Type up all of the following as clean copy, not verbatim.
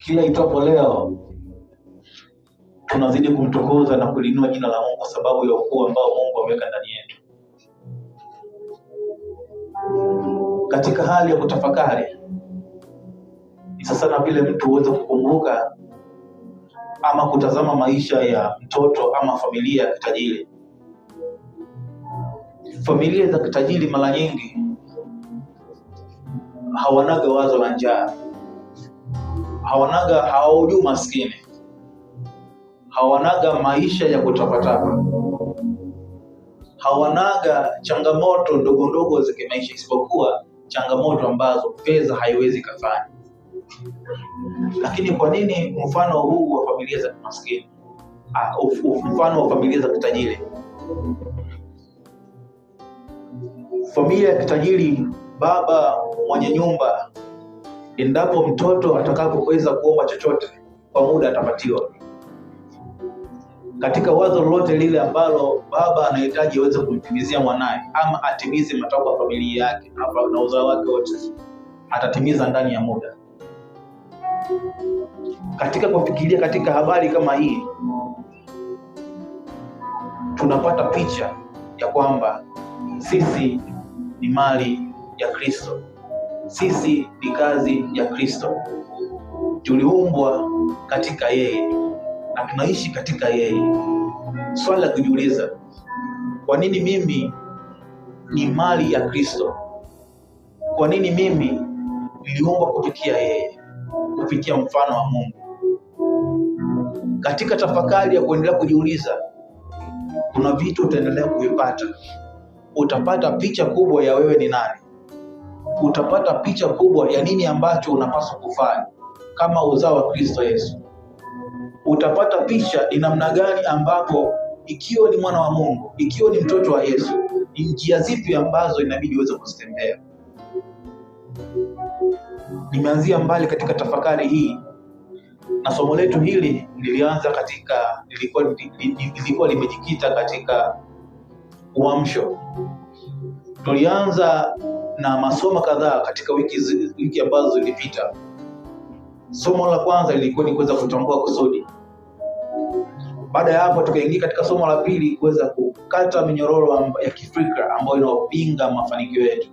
Kila itwapo leo tunazidi kumtukuza na kulinua jina la Mungu kwa sababu ya ukuu ambao Mungu ameweka ndani yetu. Katika hali ya kutafakari, ni sasa na vile mtu uweze kukumbuka ama kutazama maisha ya mtoto ama familia ya kitajiri. Familia za kitajiri mara nyingi hawanaga wazo la njaa, hawajui maskini, hawanaga maisha ya kutapatapa, hawanaga changamoto ndogo ndogo za kimaisha, isipokuwa changamoto ambazo pesa haiwezi kufanya. Lakini kwa nini mfano huu wa familia za maskini, mfano wa familia za kitajiri? Familia ya kitajiri, baba mwenye nyumba, endapo mtoto atakapoweza kuomba chochote kwa muda atapatiwa. Katika wazo lolote lile ambalo baba anahitaji aweze kumtimizia mwanae ama atimize matakwa ya familia yake na uzao wake wote, atatimiza ndani ya muda. Katika kufikiria katika habari kama hii, tunapata picha ya kwamba sisi ni mali ya Kristo. Sisi ni kazi ya Kristo. Tuliumbwa katika yeye na tunaishi katika yeye. Swali la kujiuliza, kwa nini mimi ni mali ya Kristo? Kwa nini mimi niliumbwa kufikia yeye, kufikia mfano wa Mungu? Katika tafakari ya kuendelea kujiuliza, kuna vitu utaendelea kuvipata. Utapata picha kubwa ya wewe ni nani. Utapata picha kubwa ya nini ambacho unapaswa kufanya kama uzao wa Kristo Yesu. Utapata picha ni namna gani ambapo, ikiwa ni mwana wa Mungu, ikiwa ni mtoto wa Yesu, ni njia zipi ambazo inabidi uweze kuzitembea. Nimeanzia mbali katika tafakari hii, na somo letu hili lilikuwa limejikita katika uamsho. Tulianza na masomo kadhaa katika wiki ambazo zilipita. Somo la kwanza lilikuwa ni kuweza kutambua kusudi. Baada ya hapo tukaingia katika somo la pili, kuweza kukata minyororo ya kifikra ambayo inapinga mafanikio yetu.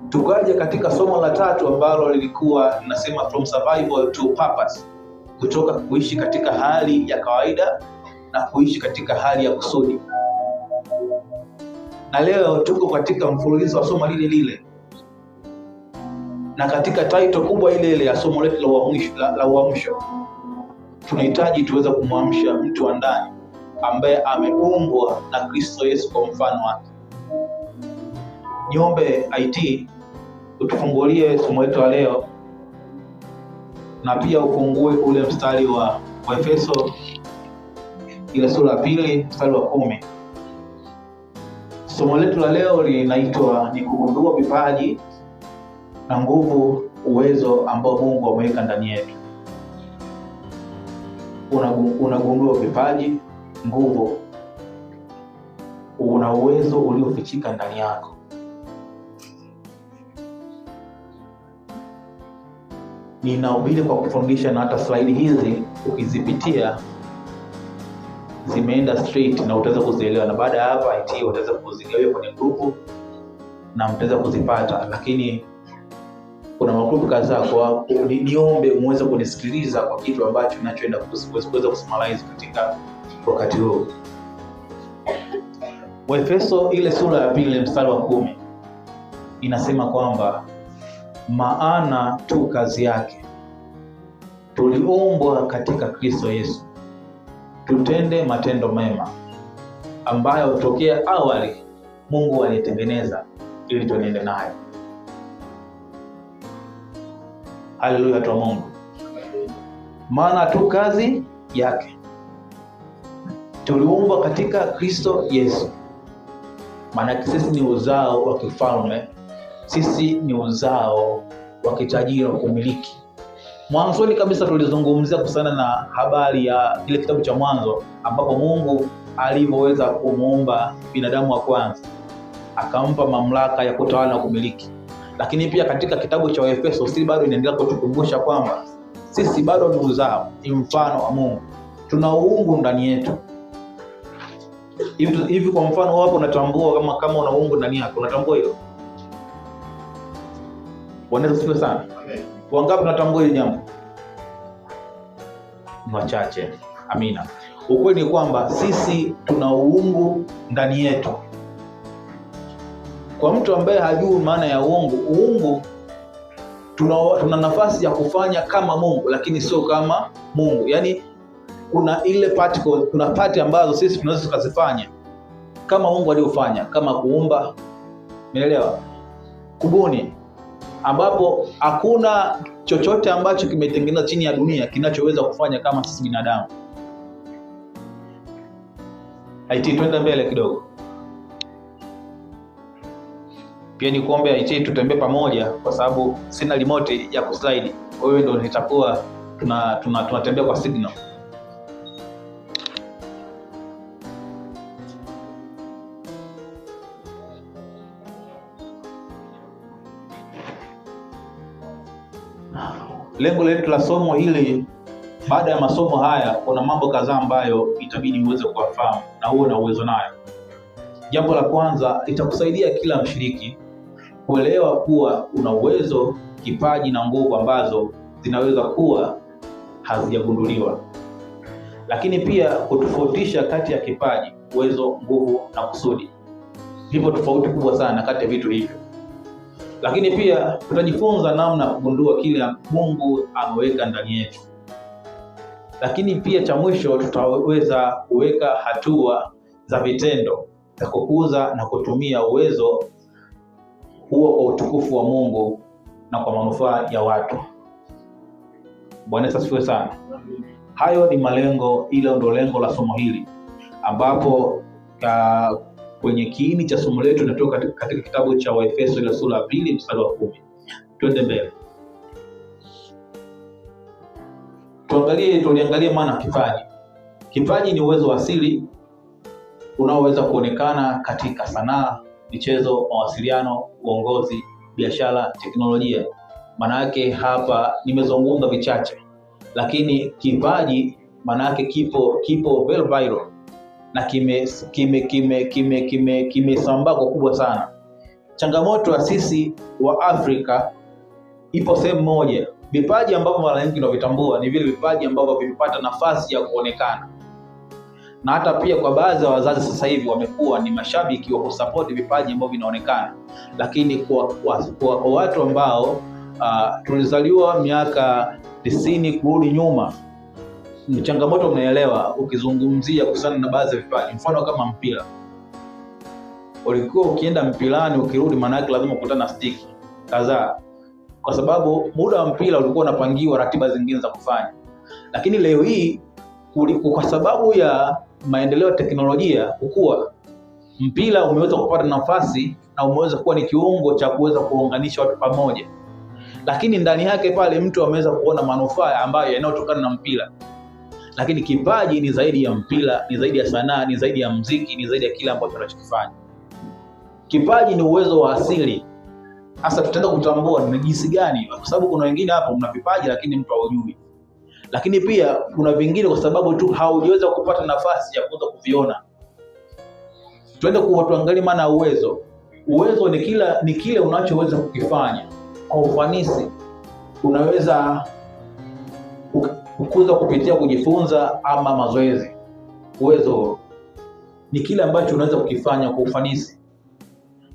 Tukaja katika somo la tatu ambalo lilikuwa linasema from survival to purpose, kutoka kuishi katika hali ya kawaida na kuishi katika hali ya kusudi. Na leo tuko katika mfululizo wa somo lile, na katika title kubwa ile ya somo letu la uamsho, tunahitaji tuweze kumwamsha mtu wa ndani ambaye ameumbwa na Kristo Yesu kwa mfano wake. Niombe IT utufungulie somo letu la leo, na pia ufungue ule mstari wa Efeso ile sura ya 2 mstari wa 10. Somo letu la leo linaitwa ni kugundua vipaji na nguvu, uwezo ambao Mungu ameweka ndani yetu. Unagundua vipaji, nguvu, una uwezo uliofichika ndani yako. Ninahubiri kwa kufundisha, na hata slide hizi ukizipitia zimeenda straight na utaweza kuzielewa, na baada ya hapa IT utaweza kuzigawia kwenye grupu na mtaweza kuzipata. Lakini kuna magrupu kadhaa, kwa niombe muweze kunisikiliza kwa kitu ambacho ninachoenda kuweza kusummarize katika wakati huu. Waefeso ile sura ya 2 mstari wa 10 inasema kwamba maana tu kazi yake tuliumbwa katika Kristo Yesu tutende matendo mema ambayo tokea awali Mungu alitengeneza ili tuenende nayo. Haleluya tu Mungu. Maana tu kazi yake tuliumbwa katika Kristo Yesu. Maana sisi ni uzao wa kifalme, sisi ni uzao wa kitajiri wa kumiliki. Mwanzoni kabisa tulizungumzia kuhusiana na habari ya ile kitabu cha Mwanzo, ambapo Mungu alivyoweza kumuumba binadamu wa kwanza, akampa mamlaka ya kutawala na kumiliki. Lakini pia katika kitabu cha Efeso bado inaendelea kutukumbusha kwamba sisi bado ni uzao, ni mfano wa Mungu. Tuna uungu ndani yetu. Hivi kwa mfano wapo unatambua kama una uungu ndani yako, unatambua hilo? Wanaweza sifa sana. Wangapi unatambua hili jambo? Ni wachache. Amina. Ukweli ni kwamba sisi tuna uungu ndani yetu. Kwa mtu ambaye hajui maana ya uungu, tuna nafasi ya kufanya kama Mungu lakini sio kama Mungu. Yaani kuna ile particle, kuna part ambazo sisi tunaweza tukazifanya kama Mungu alivyofanya, kama kuumba, umeelewa? Kubuni, ambapo hakuna chochote ambacho kimetengenezwa chini ya dunia kinachoweza kufanya kama sisi binadamu. IT, twende mbele kidogo. Pia ni kuombe IT tutembee pamoja kwa sababu sina remote ya kuslide. Wewe ndio nitakuwa tunatembea kwa signal. Lengo letu la somo hili, baada ya masomo haya kuna mambo kadhaa ambayo itabidi uweze kufahamu na uwe na uwezo nayo. Jambo la kwanza, itakusaidia kila mshiriki kuelewa kuwa una uwezo, kipaji na nguvu ambazo zinaweza kuwa hazijagunduliwa. Lakini pia kutofautisha kati ya kipaji, uwezo, nguvu na kusudi. Vipo tofauti kubwa sana kati ya vitu hivyo. Lakini pia tutajifunza namna kugundua kile Mungu ameweka ndani yetu. Lakini pia cha mwisho, tutaweza kuweka hatua za vitendo za kukuza na kutumia uwezo huo kwa utukufu wa Mungu na kwa manufaa ya watu. Bwana asifiwe sana. Hayo ni malengo, ile ndio lengo la somo hili, ambapo kwenye kiini cha somo letu tunatoka katika kitabu cha Waefeso ile sura ya 2 mstari wa 10. Twende mbele. Tuangalie maana kipaji. Kipaji ni uwezo wa asili unaoweza kuonekana katika sanaa, michezo, mawasiliano, uongozi, biashara, teknolojia. Maana yake hapa nimezungumza vichache. Lakini kipaji maana yake kipo very viral na kimesambaa kwa kubwa sana. Changamoto ya sisi wa Afrika ipo sehemu moja. Vipaji ambavyo mara nyingi tunavitambua ni vile vipaji ambavyo vimepata nafasi ya kuonekana. Na hata pia kwa baadhi ya wazazi sasa hivi wamekuwa ni mashabiki wa kusupport vipaji ambavyo vinaonekana. Lakini kwa watu ambao tulizaliwa miaka 90 kurudi nyuma, ni changamoto mnaelewa ukizungumzia kuhusiana na baadhi ya vipaji. Mfano kama mpira. Ulikuwa ukienda mpilani ukirudi maana yake lazima ukutane na stiki kadhaa. Kwa sababu muda wa mpira ulikuwa unapangiwa ratiba zingine za kufanya. Lakini leo hii kwa sababu ya maendeleo ya teknolojia kukua, mpira umeweza kupata nafasi na umeweza kuwa ni kiungo cha kuweza kuunganisha watu pamoja. Lakini ndani yake pale mtu ameweza kuona manufaa ambayo yanayotokana na mpira. Lakini kipaji ni zaidi ya mpira, ni zaidi ya sanaa, ni zaidi ya muziki, ni zaidi ya kila ambacho tunachokifanya. Kipaji ni uwezo wa asili. Sasa tutaenda kutambua ni jinsi gani, kwa sababu kuna wengine hapo mna vipaji lakini mtu hajui. Lakini pia kuna vingine kwa sababu tu haujaweza kupata nafasi ya kuweza kuviona. Tuende kuangalia maana uwezo. Uwezo ni kile unachoweza kukifanya kwa ufanisi. Unaweza kukuza kupitia kujifunza ama mazoezi. Uwezo ni kile ambacho unaweza kukifanya kwa ufanisi.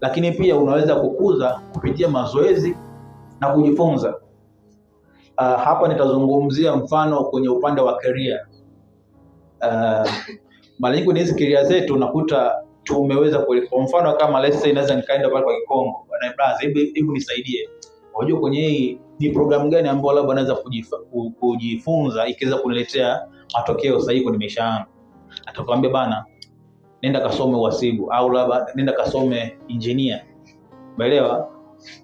Lakini pia unaweza kukuza kupitia mazoezi na kujifunza. Hapa nitazungumzia mfano kwenye upande wa career. Mara nyingi hizi career zetu unakuta tumeweza kwa mfano kama let's say naweza nikaenda pale kwa Kikongo, bwana brother, hebu nisaidie. Unajua kwenye hii ni program gani ambayo labda naweza kujifunza ikiweza kuniletea matokeo sahihi kwenye maisha yangu. Atakwambia bana, nenda kasome uhasibu au labda nenda kasome engineer. Umeelewa?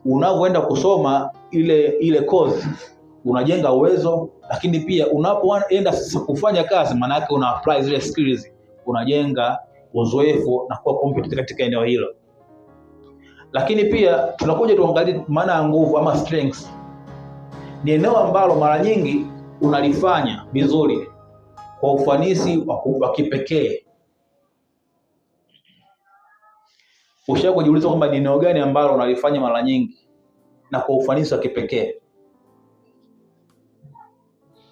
Unapoenda kusoma ile course unajenga uwezo, lakini pia unapoenda kufanya kazi maana yake una apply zile skills, unajenga uzoefu na kuwa competent katika eneo hilo. Lakini pia tunakuja tuangalie maana ya nguvu ama strengths. Ni eneo ambalo mara nyingi unalifanya vizuri kwa ufanisi wa kipekee. Ushawahi kujiuliza kwamba ni eneo gani ambalo unalifanya mara nyingi na kwa ufanisi wa kipekee?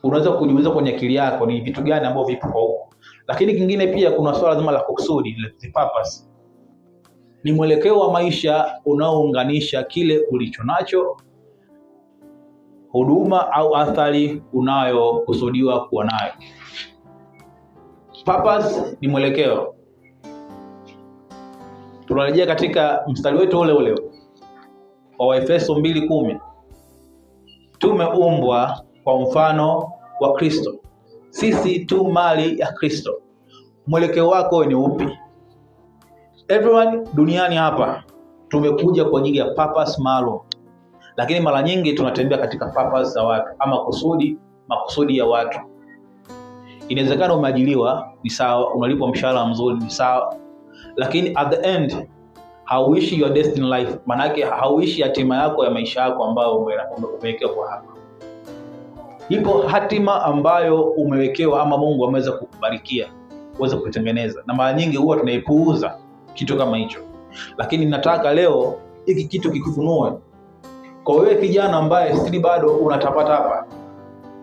Unaweza kujiuliza kwenye akili yako ni vitu gani ambavyo vipo kwa huko. Lakini kingine pia kuna swala zima la kusudi, the purpose. Ni mwelekeo wa maisha unaounganisha kile ulicho nacho, huduma au athari unayokusudiwa kuwa nayo. Purpose ni mwelekeo. Tunarejea katika mstari wetu ule ule wa Waefeso 2:10. Tumeumbwa kwa mfano wa Kristo. Sisi tu mali ya Kristo. Mwelekeo wako ni upi? Everyone duniani hapa tumekuja kwa ajili ya purpose maalum. Lakini mara nyingi tunatembea katika purpose za watu ama makusudi ya watu. Inawezekana umeajiriwa, ni sawa, unalipwa mshahara mzuri, ni sawa. Lakini at the end hauishi your destiny life. Maana yake hauishi hatima yako ya maisha yako ambayo umewekewa kwa hapa. Ipo hatima ambayo umewekewa ama Mungu ameweza kukubarikia uweze kutengeneza. Na mara nyingi huwa tunaipuuza kitu kama hicho. Lakini nataka leo hiki kitu kikufunue. Kwa wewe kijana ambaye stili bado unatapata hapa,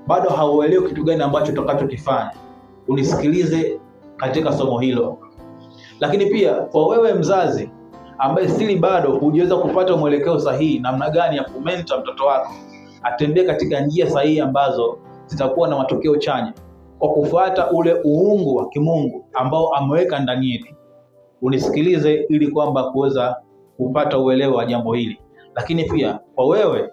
bado hauelewi kitu gani ambacho utakachokifanya, unisikilize katika somo hilo. Lakini pia kwa wewe mzazi ambaye stili bado hujaweza kupata mwelekeo sahihi namna gani ya kumenta mtoto wako atembee katika njia sahihi ambazo zitakuwa na matokeo chanya kwa kufuata ule uungu wa kimungu ambao ameweka ndani yetu, unisikilize ili kwamba kuweza kupata uelewa wa jambo hili. Lakini pia kwa wewe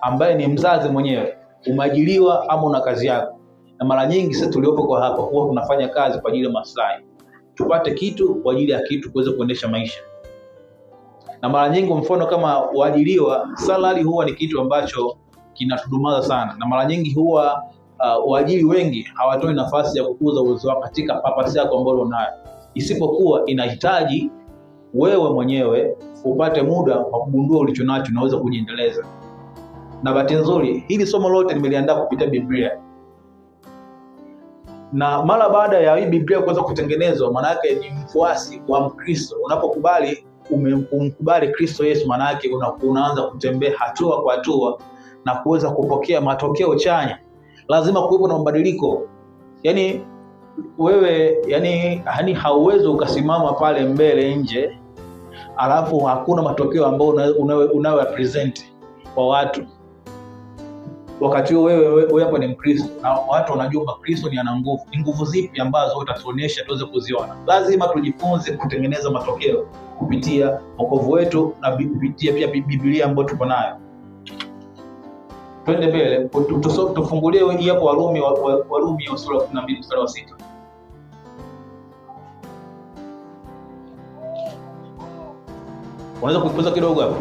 ambaye ni mzazi mwenyewe, umeajiriwa ama una kazi yako, na mara nyingi sisi tuliopo kwa hapa huwa tunafanya kazi kwa ajili ya maslahi, tupate kitu kwa ajili ya kitu kuweza kuendesha maisha. Na mara nyingi mfano kama waajiriwa, salary huwa ni kitu ambacho kinatudumaza sana, na mara nyingi huwa waajiri wengi hawatoi nafasi ya kukuza uwezo wako katika purpose yako ambayo unayo, isipokuwa inahitaji wewe mwenyewe upate muda wa kugundua ulichonacho na uweze kujiendeleza. Na bahati nzuri hili somo lote nimeliandaa kupitia Biblia. Na mara baada ya hii Biblia kuweza kutengenezwa, maana yake ni mfuasi wa Mkristo. Unapokubali umkubali Kristo Yesu, maana yake unaanza kutembea hatua kwa hatua na kuweza kupokea matokeo chanya. Lazima kuwepo na mabadiliko. Yaani wewe hauwezi ukasimama pale mbele nje alafu hakuna matokeo ambayo unayo present kwa watu. Wakati wewe hapo ni Mkristo na watu wanajua Kristo ni ana nguvu. Ni nguvu zipi ambazo utatuonyesha tuweze kuziona? Lazima tujifunze kutengeneza matokeo kupitia wokovu wetu na kupitia pia Biblia ambayo tuko nayo. Twende mbele, tufungulie hii hapo Warumi sura ya 12 mstari wa 6. Unaweza kuipuza kidogo hapo?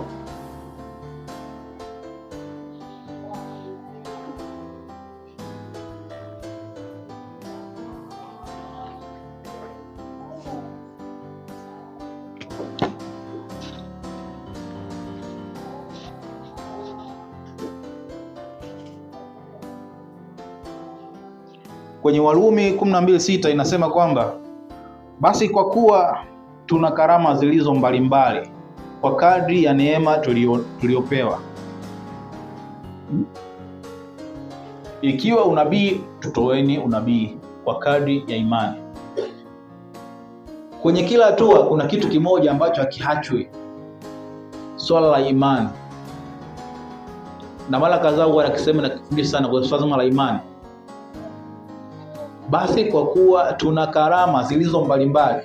Kwenye Warumi 12:6 inasema kwamba basi kwa kuwa tuna karama zilizo mbalimbali kwa kadri ya neema tuliopewa. Ikiwa unabii, tutoeni unabii kwa kadri ya imani. Kwenye kila hatua kuna kitu kimoja ambacho hakiachwi, swala la imani. Na mara kadhaa huwa nakisema na kifundisha sana kwa swala la imani. Basi kwa kuwa tuna karama zilizo mbalimbali.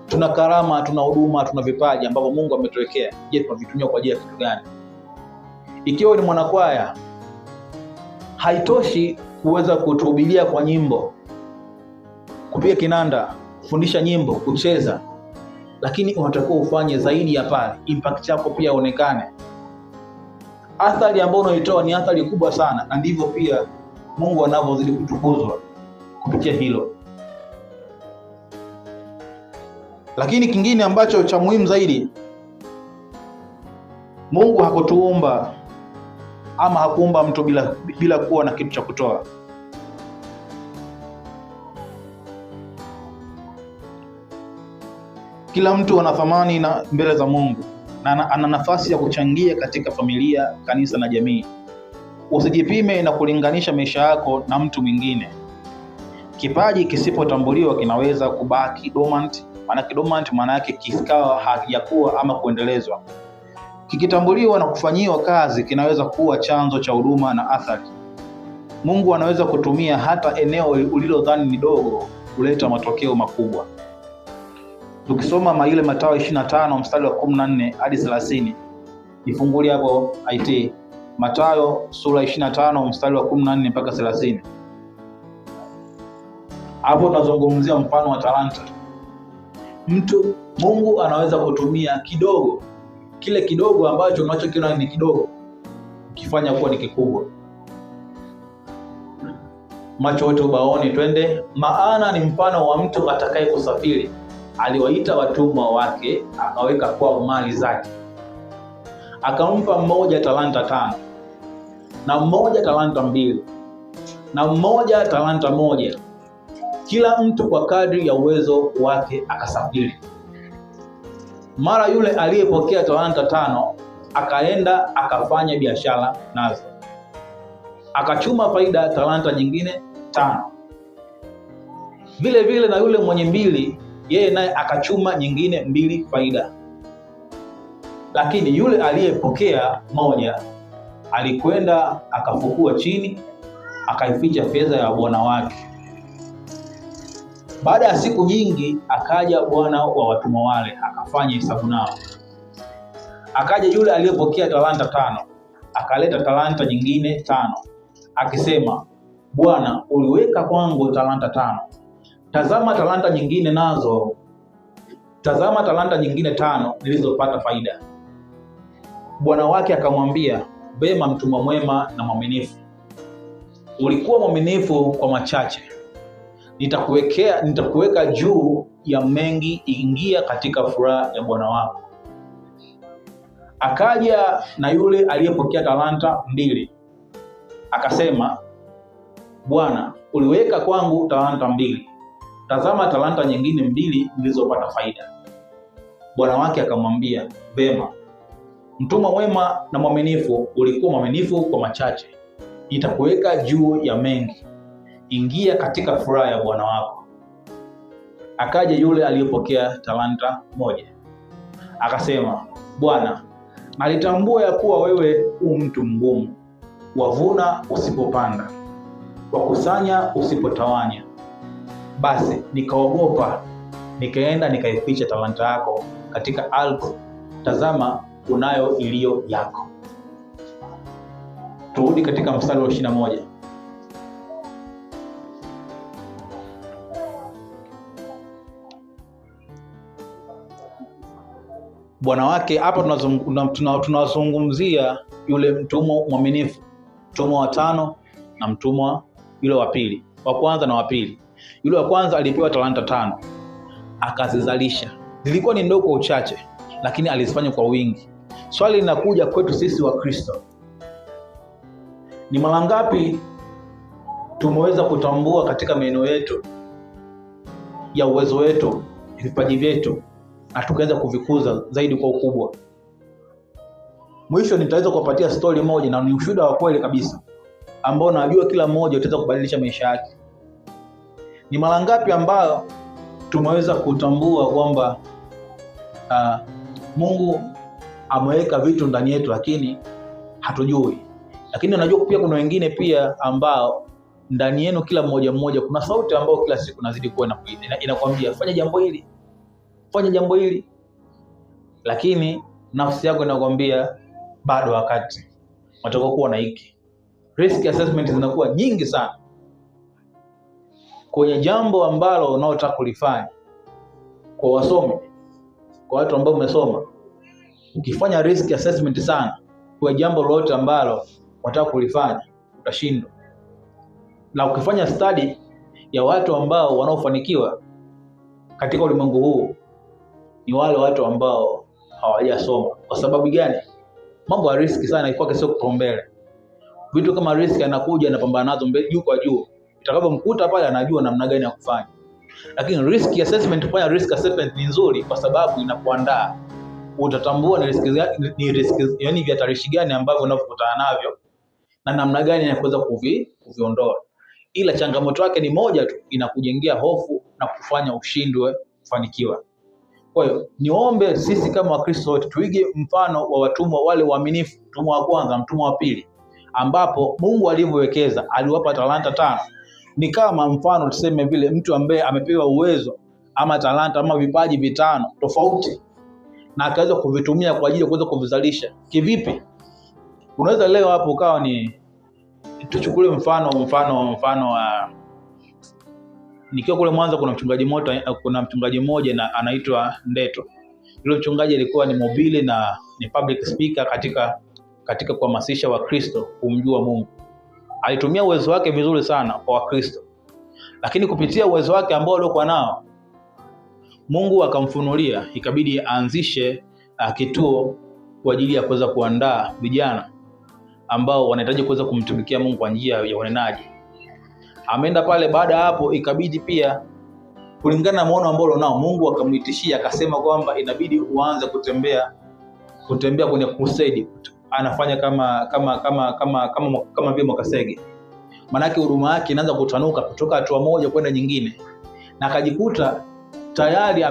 Tuna karama, tuna huduma, tuna vipaji ambavyo Mungu ametuwekea. Je, tunavitumia kwa ajili ya kitu gani? Ikiwa ni mwanakwaya, haitoshi kuweza kutuhubiria kwa nyimbo, kupiga kinanda, kufundisha nyimbo, kucheza. Lakini unatakiwa ufanye zaidi ya pale. Impact yako pia onekane. Athari ambayo unaitoa ni athari kubwa sana, na ndivyo pia Mungu anavyozidi kutukuzwa kupitia hilo. Lakini kingine ambacho cha muhimu zaidi, Mungu hakutuumba ama hakuumba mtu bila kuwa na kitu cha kutoa. Kila mtu ana thamani na mbele za Mungu na ana nafasi ya kuchangia katika familia, kanisa na jamii. Usijipime na kulinganisha maisha yako na mtu mwingine. Kipaji kisipotambuliwa kinaweza kubaki dormant. Maana yake kikawa hakijakuwa ama kuendelezwa. Kikitambuliwa na kufanyiwa kazi, kinaweza kuwa chanzo cha huduma na athari. Mungu anaweza kutumia hata eneo ulilodhani ni dogo kuleta matokeo makubwa. Tukisoma ile Mathayo 25 mstari wa 14 hadi 30. Nifungulie hapo IT. Mathayo sura 25 mstari wa 14 mpaka 30. Hapo tunazungumzia mfano wa talanta. Mungu anaweza kutumia kidogo, kile kidogo ambacho unachokiona ni kidogo, kifanya kuwa ni kikubwa. Macho yote ubaoni, twende. Maana ni mfano wa mtu atakaye kusafiri. Aliwaita watumwa wake, akaweka kwa mali zake. Akampa mmoja talanta 5, na mmoja talanta 2, na mmoja talanta 1. Kila mtu kwa kadri ya uwezo wake akasafiri. Mara yule aliyepokea talanta 5 akaenda akafanya biashara nazo, akachuma faida talanta nyingine 5. Vile vile na yule mwenye 2, yeye naye akachuma nyingine 2 faida. Lakini yule aliyepokea 1 alikwenda akafukua chini, akaificha fedha ya bwana wake. Baada ya siku nyingi akaja bwana wa watumwa wale, akafanya hesabu nao. Akaja yule aliyepokea talanta 5, akaleta talanta nyingine 5, akisema, Bwana, uliweka kwangu talanta 5. Tazama talanta nyingine 5 nilizopata faida. Bwana wake akamwambia, vema mtumwa mwema na mwaminifu. Ulikuwa mwaminifu kwa machache, nitakuweka juu ya mengi, ingia katika furaha ya bwana wako. Akaja na yule aliyepokea talanta 2, akasema, Bwana, uliweka kwangu talanta 2. Tazama talanta nyingine 2 nilizopata faida. Bwana wake akamwambia, vema mtumwa mwema na mwaminifu, ulikuwa mwaminifu kwa machache, nitakuweka juu ya mengi, ingia katika furaha ya bwana wako. Akaja yule aliyepokea talanta 1, akasema, Bwana, nalitambua ya kuwa wewe mtu mgumu, wavuna usipopanda, wakusanya usipotawanya. Basi nikaogopa, nikaenda nikaificha talanta yako katika ardhi. Tazama, unayo iliyo yako. Turudi katika mstari wa 21. Bwana wake, hapa tunazungumzia yule mtumwa mwaminifu, mtumwa wa 5 na mtumwa yule wa pili, wa kwanza na wa pili. Yule wa kwanza alipewa talanta 5, akazizalisha. Zilikuwa ni ndogo kwa uchache, lakini alizifanya kwa wingi. Swali linakuja kwetu sisi wa Kristo. Ni mara ngapi tumeweza kutambua katika maeneo yetu ya uwezo wetu, vipaji vyetu, na tukaanza kuvikuza zaidi kwa ukubwa? Mwisho nitaweza kuwapatia story moja, na ni ushuhuda wa kweli kabisa ambao najua kila mmoja utaweza kubadilisha maisha yake. Ni mara ngapi ambao tumeweza kutambua kwamba Mungu ameweka vitu ndani yetu lakini hatujui. Lakini najua pia kuna wengine pia ambao ndani yenu kila mmoja kuna sauti ambayo kila siku nazidi kuwa inakwambia fanya jambo hili, lakini nafsi yako inakwambia bado wakati unataka kuwa na hiki. Risk assessment zinakuwa nyingi sana kwenye jambo ambalo unaotaka kulifanya. Kwa wasomi, kwa watu ambao umesoma, ukifanya risk assessment sana kwa jambo lolote ambalo unataka kulifanya, utashindwa. Na ukifanya study ya watu ambao wanaofanikiwa katika ulimwengu huu, ni wale watu ambao hawajasoma. Kwa sababu gani? Mambo ya risk sana ilikuwa sio kipaumbele. Vitu kama risk anakuja anapambana nazo juu kwa juu. Itakapomkuta pale anajua namna gani ya kufanya. Lakini risk assessment, kufanya risk assessment ni nzuri kwa sababu inakuandaa. Utatambua ni risk yani vihatarishi gani ambavyo unavokutana navyo na namna gani ya kuweza kuviondoa. Ila changamoto yake ni moja tu, inakujengea hofu na kufanya ushindwe kufanikiwa. Kwa hiyo niombe sisi kama Wakristo wote tuige mfano wa watumwa wale waaminifu, mtumwa wa kwanza, mtumwa wa pili, ambapo Mungu alivyowekeza, aliwapa talanta 5. Ni kama mfano tuseme vile mtu ambaye amepewa uwezo ama talanta ama vipaji 5 tofauti na akaweza kuvitumia kwa ajili ya kuweza kuvizalisha. Kivipi? Unaweza leo hapo ukawa ni tuchukue mfano wa nikiwa kule Mwanza kuna mchungaji mmoja na anaitwa Ndeto. Yule mchungaji alikuwa ni mobile na ni public speaker katika kuhamasisha Wakristo kumjua Mungu. Alitumia uwezo wake vizuri sana kwa Wakristo. Lakini kupitia uwezo wake ambao alikuwa nao, Mungu akamfunulia, ikabidi aanzishe kituo kwa ajili ya kuweza kuandaa vijana ambao wanahitaji kuweza kumtumikia Mungu kwa njia ya unenaji. Ameenda pale, baada hapo ikabidi pia kulingana na maono ambao nao, Mungu akamuitishia akasema kwamba inabidi uanze kutembea kwenye crusade. Anafanya kama vile Mwakasege. Maana yake huduma yake inaanza kutanuka kutoka hatua moja kwenda nyingine. Na akajikuta tayari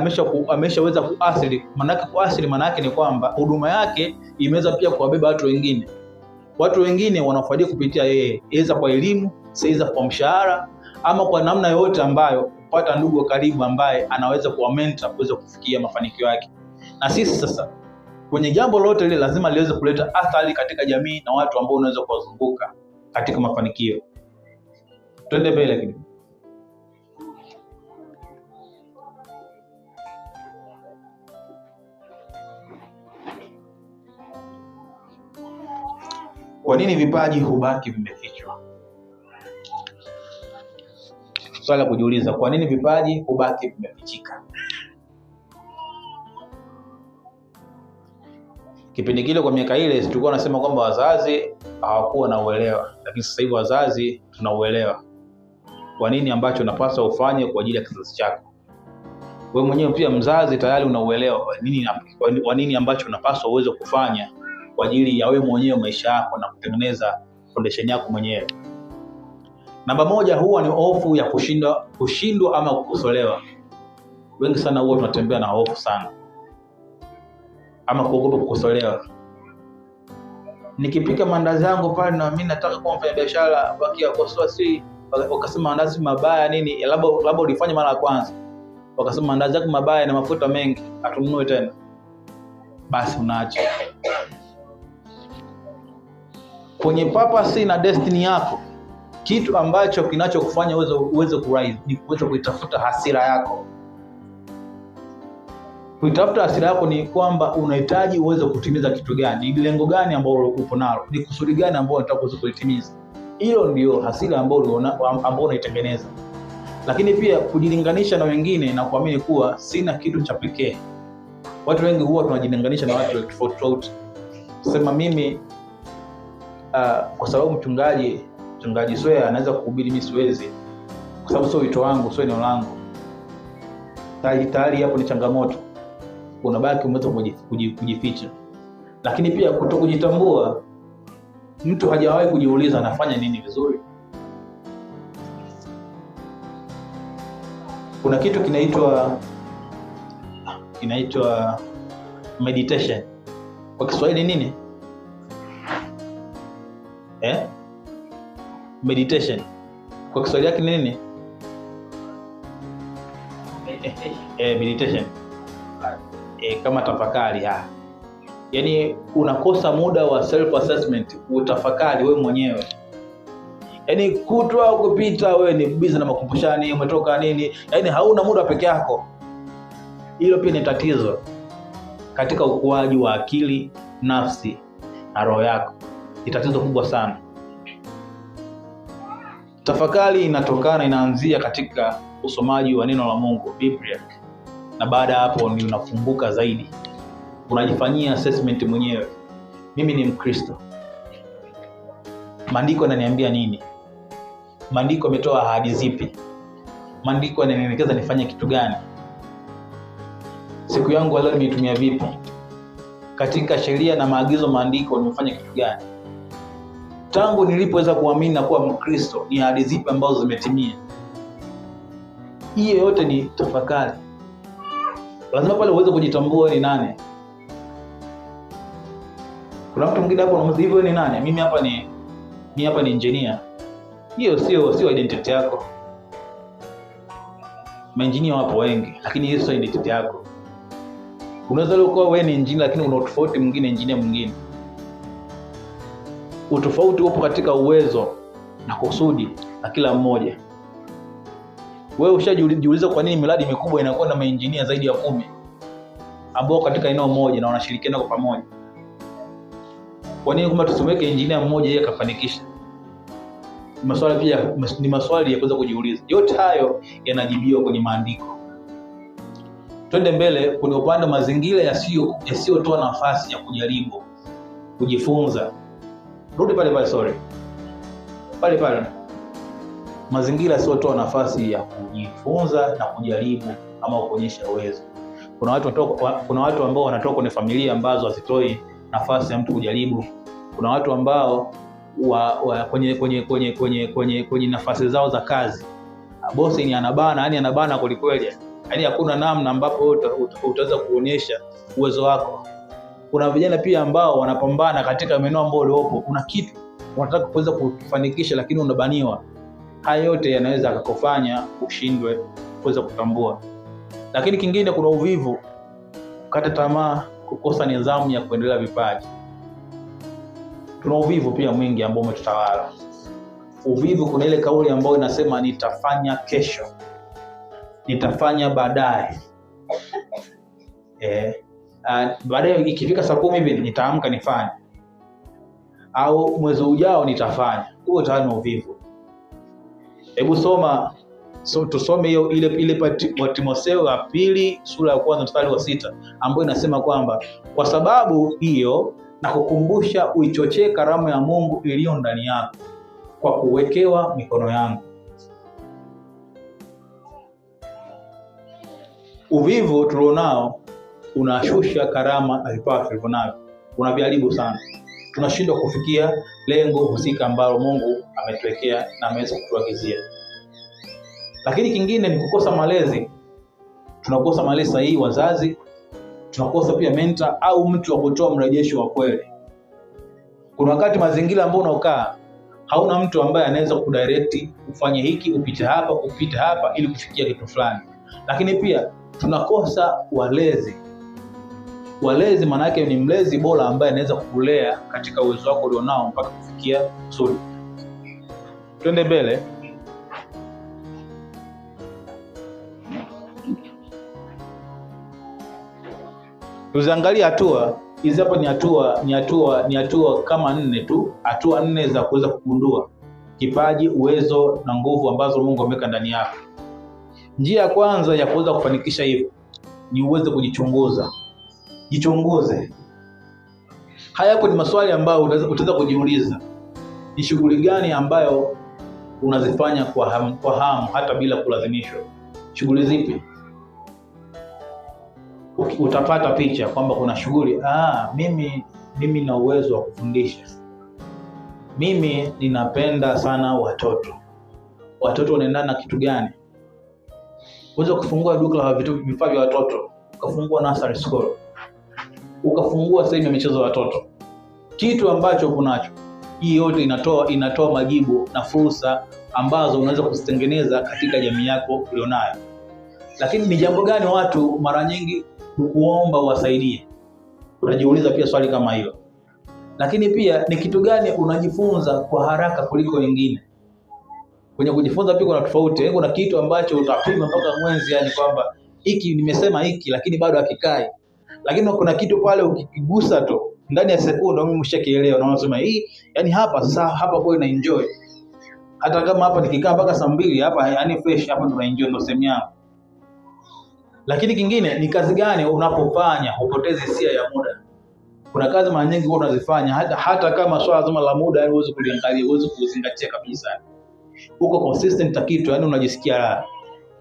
ameshaweza kuasili. Maana yake kuasili maana yake ni kwamba huduma yake imeweza pia kuwabeba watu wengine. Watu wengine wanafaidi kupitia yeye, aidha kwa elimu, aidha kwa mshahara, ama kwa namna yote ambayo kupata ndugu wa karibu ambaye anaweza kuwamenta kuweza kufikia mafanikio yake. Na sisi sasa kwenye jambo lolote lile lazima liweze kuleta athari katika jamii na watu ambao unaweza kuwazunguka katika mafanikio. Twende mbele kidogo. Kwa nini vipaji hubaki vimefichwa? Swali la kujiuliza, kwa nini vipaji hubaki vimefichika? Kipindi kile kwa miaka ile tulikuwa tunasema kwamba wazazi hawakuwa na uelewa, lakini sasa hivi wazazi tunauelewa. Kwa nini ambacho unapaswa ufanye kwa ajili ya kizazi chako. Wewe mwenyewe pia mzazi tayari unauelewa kwa nini ambacho unapaswa uweze kufanya kwa ajili ya wewe mwenyewe maisha yako na kutengeneza foundation yako mwenyewe. Namba 1 huwa ni hofu ya kushindwa ama kukosolewa. Wengi sana huwa tunatembea na hofu sana, ama kuogopa kukosolewa. Nikipika mandazi yangu pale na mimi nataka kuwa mfanyabiashara, wakiakosoa wakasema mandazi mabaya nini, labda ulifanya mara ya kwanza, wakasema mandazi yako mabaya na mafuta mengi, atununue tena, basi unaacha. Kwenye purpose na destiny yako, kitu ambacho kinachokufanya uweze kurise ni kuweza kuitafuta hasira yako. Kuitafuta hasira yako ni kwamba unahitaji uweze kutimiza kitu gani, ni lengo gani ambalo upo nalo, ni kusudi gani ambalo unataka kuweza kulitimiza. Hilo ndio hasira ambao unaitengeneza. Lakini pia kujilinganisha na wengine na kuamini kuwa sina kitu cha pekee. Watu wengi huwa tunajilinganisha na watu tofauti. Sema mimi kwa sababu mchungaji Swea anaweza kuhubiri, mimi siwezi kwa sababu sio wito wangu, sio eneo langu. Tayari hapo ni changamoto. Unabaki umeweza kujificha. Lakini pia kutokujitambua, mtu hajawahi kujiuliza anafanya nini vizuri. Kuna kitu kinaitwa meditation. Kwa Kiswahili nini? Meditation. Kwa Kiswahili yake nini? Meditation. Kama tafakari. Yaani unakosa muda wa self assessment, utafakari wewe mwenyewe. Yaani kutwa kupita wewe ni busy na makumbushani, umetoka nini? Yaani hauna muda peke yako. Hilo pia ni tatizo katika ukuaji wa akili, nafsi na roho yako. Ni tatizo kubwa sana. Tafakari inaanzia katika usomaji wa neno la Mungu, Biblia. Na baada hapo ndio unafunguka zaidi. Unajifanyia assessment mwenyewe. Mimi ni Mkristo. Maandiko yananiambia nini? Maandiko yametoa ahadi zipi? Maandiko yananielekeza nifanye kitu gani? Siku yangu leo nimeitumia vipi? Katika sheria na maagizo maandiko nimefanya kitu gani? Tangu nilipoweza kuamini na kuwa Mkristo, ni ahadi zipi ambazo zimetimia? Hiyo yote ni tafakari. Lazima pale uweze kujitambua ni nani. Kuna mtu mwingine hapo anamuuliza hivyo ni nani? Mimi hapa ni engineer. Hiyo sio identity yako. Maengineer wapo wengi, lakini hiyo sio identity yako. Unaweza leo kuwa wewe ni engineer lakini una utofauti mwingine engineer mwingine. Utofauti upo katika uwezo na kusudi na kila mmoja. Wewe ushajiuliza kwa nini miradi mikubwa inakuwa na maengineer zaidi ya 10 ambao katika eneo moja na wanashirikiana kwa pamoja? Kwa nini kama tusimweke engineer mmoja yeye akafanikisha? Ni maswali ya kuweza kujiuliza. Yote hayo yanajibiwa kwenye maandiko. Twende mbele. Kuna upande mazingira yasiyotoa nafasi ya kujaribu, kujifunza. Rudi pale. Mazingira yasiyotoa nafasi ya kujifunza na kujaribu ama kuonyesha uwezo. Kuna watu ambao wanatoka kwenye familia ambazo hazitoi nafasi ya mtu kujaribu. Kuna watu ambao kwenye nafasi zao za kazi, bosi ni anabana kwelikweli. Yaani hakuna namna ambapo utaweza kuonyesha uwezo wako. Kuna vijana pia ambao wanapambana katika maeneo ambayo uliopo. Kuna kitu unataka kuweza kufanikisha lakini unabaniwa. Haya yote yanaweza kukufanya ushindwe kuweza kutambua. Lakini kingine, kuna uvivu, kukata tamaa, kukosa nidhamu ya kuendelea vipaji. Tuna uvivu pia mwingi ambao umetutawala. Uvivu, kuna ile kauli ambayo inasema nitafanya kesho, nitafanya baadaye. Baadaye ikifika saa 10 hivi nitaamka nifanye, au mwezi ujao nitafanya. Huo tayari ni uvivu. Hebu tusome ile Timotheo wa pili sura ya 1 mstari wa 6 ambayo inasema kwamba kwa sababu hiyo na kukumbusha uichochee karamu ya Mungu iliyo ndani yako kwa kuwekewa mikono yangu. Uvivu tulionao unashusha karama na vipawa tulivyonavyo. Unaviharibu sana. Tunashindwa kufikia lengo husika ambalo Mungu ametuwekea na ameweza kutuagizia. Lakini kingine ni kukosa malezi. Tunakosa malezi sahihi, wazazi. Tunakosa pia mentor au mtu wa kutoa mrejesho wa kweli. Kuna wakati mazingira ambayo unaokaa hauna mtu ambaye anaweza kudirect ufanye hiki, upite hapa ili kufikia kitu fulani. Lakini pia tunakosa walezi. Walezi maana yake ni mlezi bora ambaye anaweza kukulea katika uwezo wako ulionao mpaka kufikia kusudi. Twende mbele. Tuziangalie hatua. Hizi hapa ni hatua kama 4 tu. Hatua 4 za kuweza kugundua kipaji, uwezo na nguvu ambazo Mungu ameweka ndani yako. Njia ya kwanza ya kuweza kufanikisha hivyo ni uweze kujichunguza. Jichunguze. Haya hapo ni maswali ambayo utaweza kujiuliza. Ni shughuli gani ambayo unazifanya kwa hamu hata bila kulazimishwa? Shughuli zipi? Utapata picha kwamba kuna shughuli, mimi na uwezo wa kufundisha. Mimi ninapenda sana watoto. Watoto wanaendana na kitu gani? Uweze kufungua duka la vifaa vya watoto, ukafungua nursery school, ukafungua sehemu ya michezo ya watoto. Kitu ambacho kunacho. Hii yote inatoa majibu na fursa ambazo unaweza kuzitengeneza katika jamii yako ulionayo. Lakini ni jambo gani watu mara nyingi kuomba wasaidie? Unajiuliza pia swali kama hilo. Lakini pia ni kitu gani unajifunza kwa haraka kuliko wengine? Kwenye kujifunza pia kuna tofauti. Kuna kitu ambacho utapima mpaka mwenzi, yani kwamba hiki nimesema hiki lakini bado hakikai. Lakini kuna kitu pale ukikigusa tu ndani ya sekunde mimi mshakielewa na unasema hii, yani hapa kwa ina enjoy. Hata kama hapa nikikaa mpaka saa 2 hapa, yani fresh hapa ndo na enjoy, ndo sehemu yangu. Lakini kingine ni kazi gani unapofanya hupotezi hisia ya muda? Kuna kazi mara nyingi huwa unazifanya hata kama swala zima la muda yani uweze kuliangalia, uweze kuzingatia kabisa. Uko consistent na kitu, yani unajisikia raha.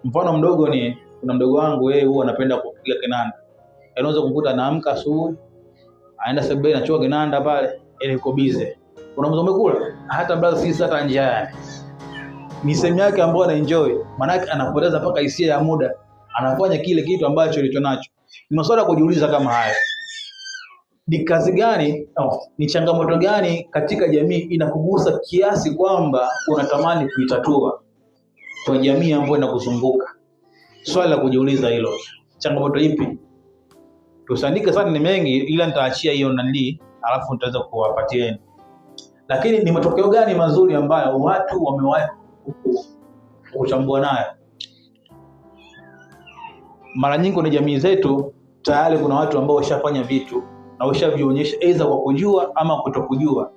Mfano mdogo ni kuna mdogo wangu yeye huwa anapenda kupiga kinanda. Unaweza kukuta anaamka asubuhi, aenda sebuleni anachukua kinanda pale, ile iko busy. Unamwambia umekula? Hata brother sisi hata njaa. Ni sehemu yake ambayo anaenjoy. Maana yake anapoteza mpaka hisia ya muda. Anafanya kile kitu ambacho alicho nacho. Ni masuala ya kujiuliza kama haya. Ni kazi gani ni changamoto gani katika jamii inakugusa kiasi kwamba unatamani kuitatua kwa jamii ambayo inakuzunguka? Swali la kujiuliza hilo. Changamoto ipi? Tusandike sana ni mengi, ila nitaachia hiyo nani alafu nitaweza kuwapatieni. Lakini ni matokeo gani mazuri ambayo watu wamewahi kuchambua nayo? Mara nyingi kwenye jamii zetu tayari kuna watu ambao washafanya vitu na washavionyesha aidha kwa kujua ama kutokujua.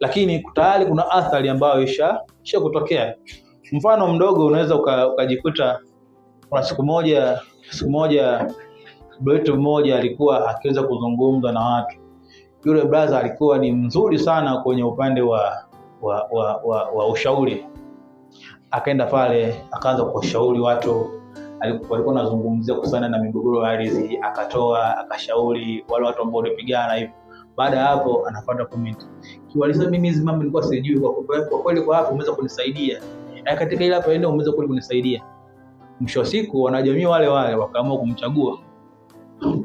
Lakini tayari kuna athari ambayo isha kutokea. Mfano mdogo unaweza ukajikuta kwa siku moja mtu mmoja alikuwa akiweza kuzungumza na watu. Yule brother alikuwa ni mzuri sana kwenye upande wa ushauri. Akaenda pale akaanza kushauri watu, alikuwa anazungumzia kuhusiana na migogoro ya ardhi, akashauri wale watu ambao walipigana hivyo. Baada ya hapo anapata comment. Kiwalisema mimi hizi mambo nilikuwa sijui, kwa kweli kwa hapo umeweza kunisaidia. Katika ile hapo ndio umeweza kunisaidia. Mwisho wa siku wanajamii wale wakaamua kumchagua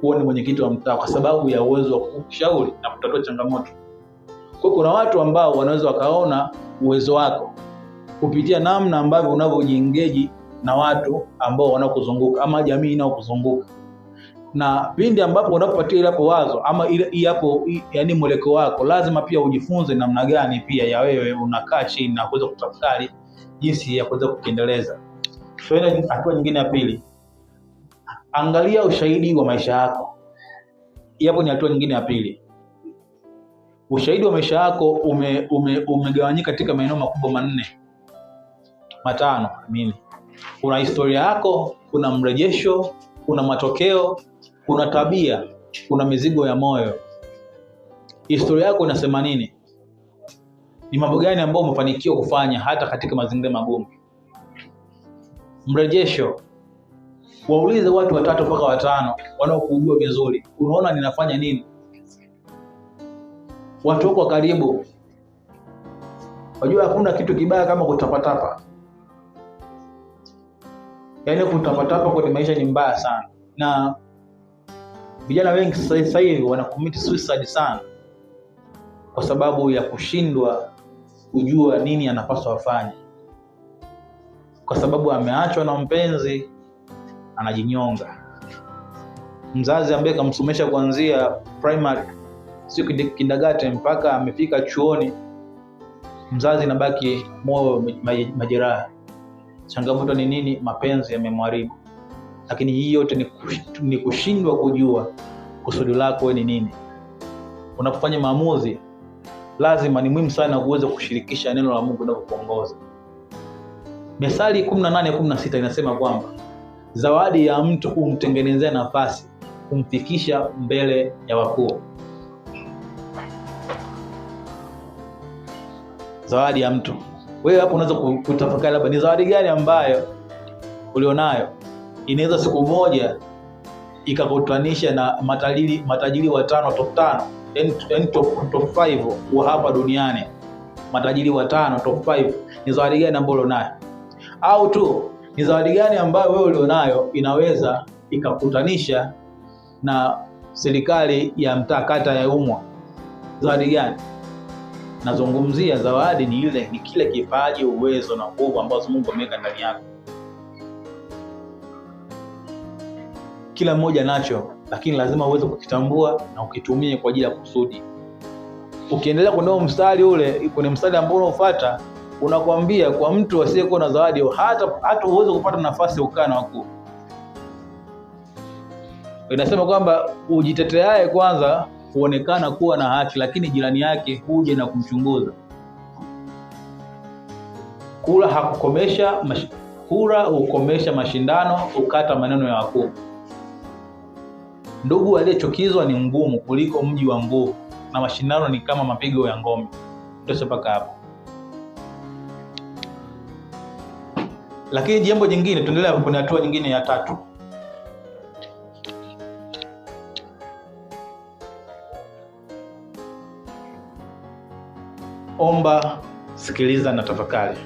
kuwa ni mwenyekiti wa mtaa kwa sababu ya uwezo wa kushauri na kutatua changamoto. Kwa kuna watu ambao wanaweza wakaona uwezo wako kupitia namna ambavyo unavyojiengage na watu ambao wanakuzunguka ama jamii inayokuzunguka. Na pindi ambapo unapopatia ile hapo wazo ama ile hapo yani mwelekeo wako, lazima pia ujifunze namna gani pia ya wewe unakaa chini na kuweza kutafakari jinsi ya kuweza kukiendeleza. Swali hatua nyingine ya pili. Angalia ushahidi wa maisha yako. Hapo ni hatua nyingine ya pili. Ushahidi wa maisha yako umegawanyika katika maeneo makubwa matano. Kuna historia yako, kuna mrejesho, kuna matokeo, kuna tabia, kuna mizigo ya moyo. Historia yako inasema nini? Ni mambo gani ambayo umefanikiwa kufanya hata katika mazingira magumu? Mrejesho. Waulize watu 3 mpaka 5 wanaokujua vizuri. Unaona ninafanya nini? Watu wako karibu. Wajua hakuna kitu kibaya kama kutapatapa. Yaani kutapatapa kwa maisha ni mbaya sana. Na vijana wengi sasa hivi wanacommit suicide sana kwa sababu ya kushindwa kujua nini anapaswa afanye. Kwa sababu ameachwa na mpenzi, anajinyonga. Mzazi ambaye kamsomesha kuanzia primary, sio kindergarten mpaka amefika chuoni, mzazi inabaki moyo majeraha. Changamoto ni nini? Mapenzi yamemharibu. Lakini hii yote ni kushindwa kujua kusudi lako wewe ni nini. Unapofanya maamuzi, lazima ni muhimu sana uweze kushirikisha neno la Mungu linalokuongoza. Methali 18:16 inasema kwamba zawadi ya mtu humtengenezea nafasi, kumfikisha mbele ya wakuu. Zawadi ya mtu. Wewe hapo unaweza kutafakari labda ni zawadi gani ambayo ulionayo inaweza siku moja ikakutanisha na matajiri 5 top 5, yani top 5 wa hapa duniani. Matajiri 5 top 5 ni zawadi gani ambayo ulionayo? Au tu ni zawadi gani ambayo wewe ulionayo inaweza ikakutanisha na serikali ya mtaa kata ya Umwa? Zawadi gani? Nazungumzia zawadi ni kile kipaji, uwezo na nguvu ambazo Mungu ameweka ndani yako. Kila mmoja nacho, lakini lazima uweze kukitambua na ukitumie kwa ajili ya kusudi. Ukiendelea kunao mstari ule, kwenye mstari ambao unaofuata unakwambia kwa mtu asiyekuwa na zawadi hata uweze kupata nafasi ya kukaa na wakuu. Inasema kwamba ujiteteaye kwanza huonekana kuwa na haki, lakini jirani yake huje na kumchunguza. Kura hukomesha mashindano, ukata maneno ya wakuu. Ndugu aliyechukizwa ni ngumu kuliko mji wa nguvu, na mashindano ni kama mapigo ya ngome. Ndio mpaka hapo. Lakini jambo jingine, tuendelea kwenye hatua nyingine ya 3. Omba, sikiliza na tafakari.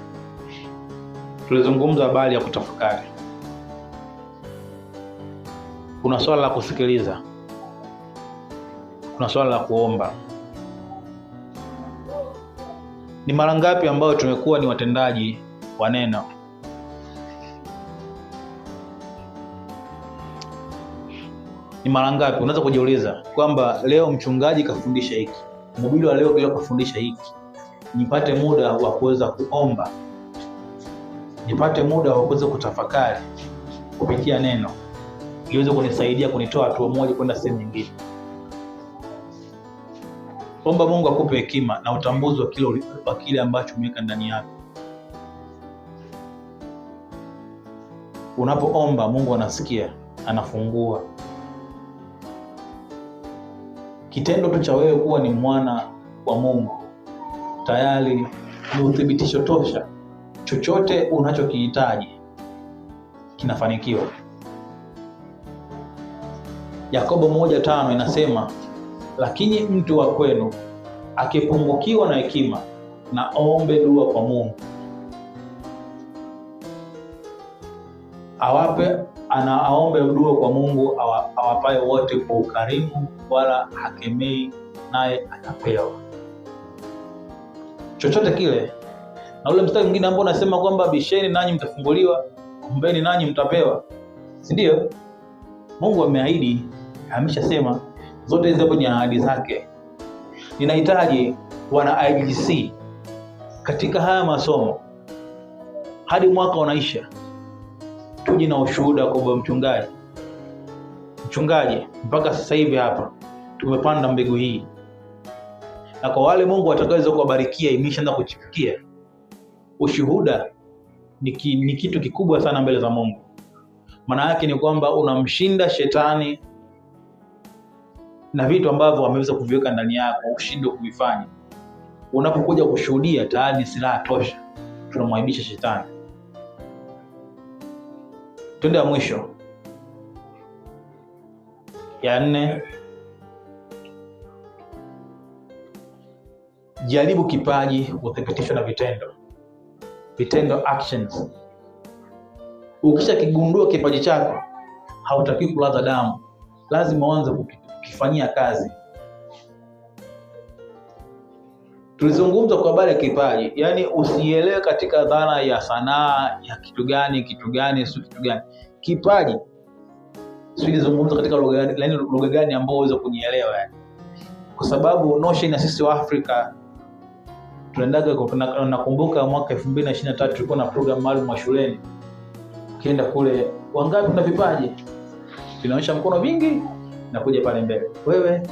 Tulizungumza habari ya kutafakari. Kuna swala la kusikiliza, kuna swala la kuomba. Ni mara ngapi ambayo tumekuwa ni watendaji wa neno? Ni mara ngapi unaweza kujiuliza kwamba leo mchungaji kafundisha hiki, mhubiri wa leo kafundisha hiki, nipate muda wa kuweza kuomba, nipate muda wa kuweza kutafakari kupitia neno, iweze kunisaidia kunitoa hatua moja kwenda sehemu nyingine. Omba Mungu akupe hekima na utambuzi wa kile ambacho umeweka ndani yako. Unapoomba Mungu anasikia, anafungua. Kitendo tu cha wewe kuwa ni mwana wa Mungu tayari ni uthibitisho tosha. Chochote unachokihitaji kinafanikiwa. Yakobo 1:5 inasema, lakini mtu wa kwenu akipungukiwa na hekima, na aombe dua kwa Mungu aombe dua kwa Mungu awapaye wote kwa ukarimu, wala hakemei, naye atapewa. Chochote kile. Na ule mstari mwingine ambao unasema kwamba bisheni nanyi mtafunguliwa, ombeni nanyi mtapewa. Si ndio? Mungu ameahidi, ameshasema zote hizo ni ahadi zake. Ninahitaji wana IGC katika haya masomo hadi mwaka unaisha, tuje na ushuhuda kwa mchungaji, mpaka sasa hivi hapa tumepanda mbegu hii. Na kwa wale Mungu atakaweza kuwabarikia, imeshaanza kuchipukia. Ushuhuda ni kitu kikubwa sana mbele za Mungu. Maana yake ni kwamba unamshinda shetani na vitu ambavyo ameweza kuviweka ndani yako ushindwe kuvifanya. Unapokuja kushuhudia, tayari ni silaha tosha, tunamwaibisha shetani. Twende ya mwisho ya 4. Jaribu kipaji, uthibitishwe na vitendo, actions. Ukisha kigundua kipaji chako, hautaki kulaza damu, lazima uanze kukifanyia kazi. Tulizungumza kwa habari ya kipaji, yani usielewe katika dhana ya sanaa ya kitu gani, sio kitu gani. Kipaji tulizungumza katika lugha gani ambayo uweze kunielewa yani. Kwa sababu notion na sisi wa Afrika tunaendaga, nakumbuka mwaka 2023 tulikuwa na program maalum wa shuleni. Ukienda kule, wangapi na vipaji? Tunaonyesha mkono vingi na kuja pale mbele. Wewe,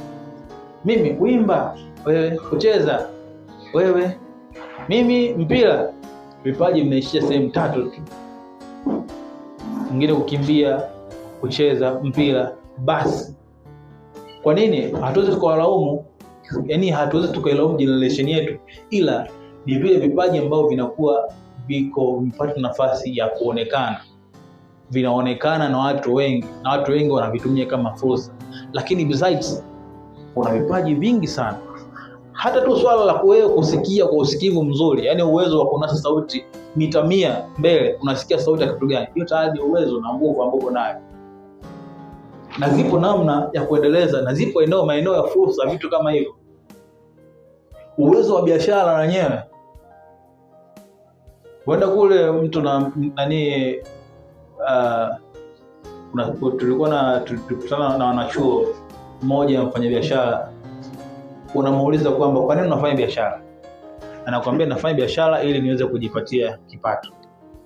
mimi kuimba, wewe kucheza, wewe, mimi mpira. Vipaji vinaishia sehemu 3 tu. Mwingine kukimbia, kucheza mpira, basi. Kwa nini? Hatuwezi tukalaumu, yani hatuwezi tukailaumu generation yetu, ila ni vile vipaji ambao vinakuwa vimepata nafasi ya kuonekana. Vinaonekana na watu wengi, na watu wengi wanavitumia kama fursa. Lakini besides, una vipaji vingi sana. Hata tu swala la wewe kusikia kwa usikivu mzuri, yani uwezo wa kunasa sauti mita 100 mbele, unasikia sauti ya kitu gani? Hiyo tayari uwezo na nguvu ambao nayo. Na zipo namna ya kuendeleza, na zipo maeneo ya fursa, vitu kama hivyo. Uwezo wa biashara na wenyewe. Wenda kule mtu tulikutana na wanachuo mmoja mfanya biashara. Unamuuliza kwamba kwa nini unafanya biashara? Anakuambia nafanya biashara ili niweze kujipatia kipato.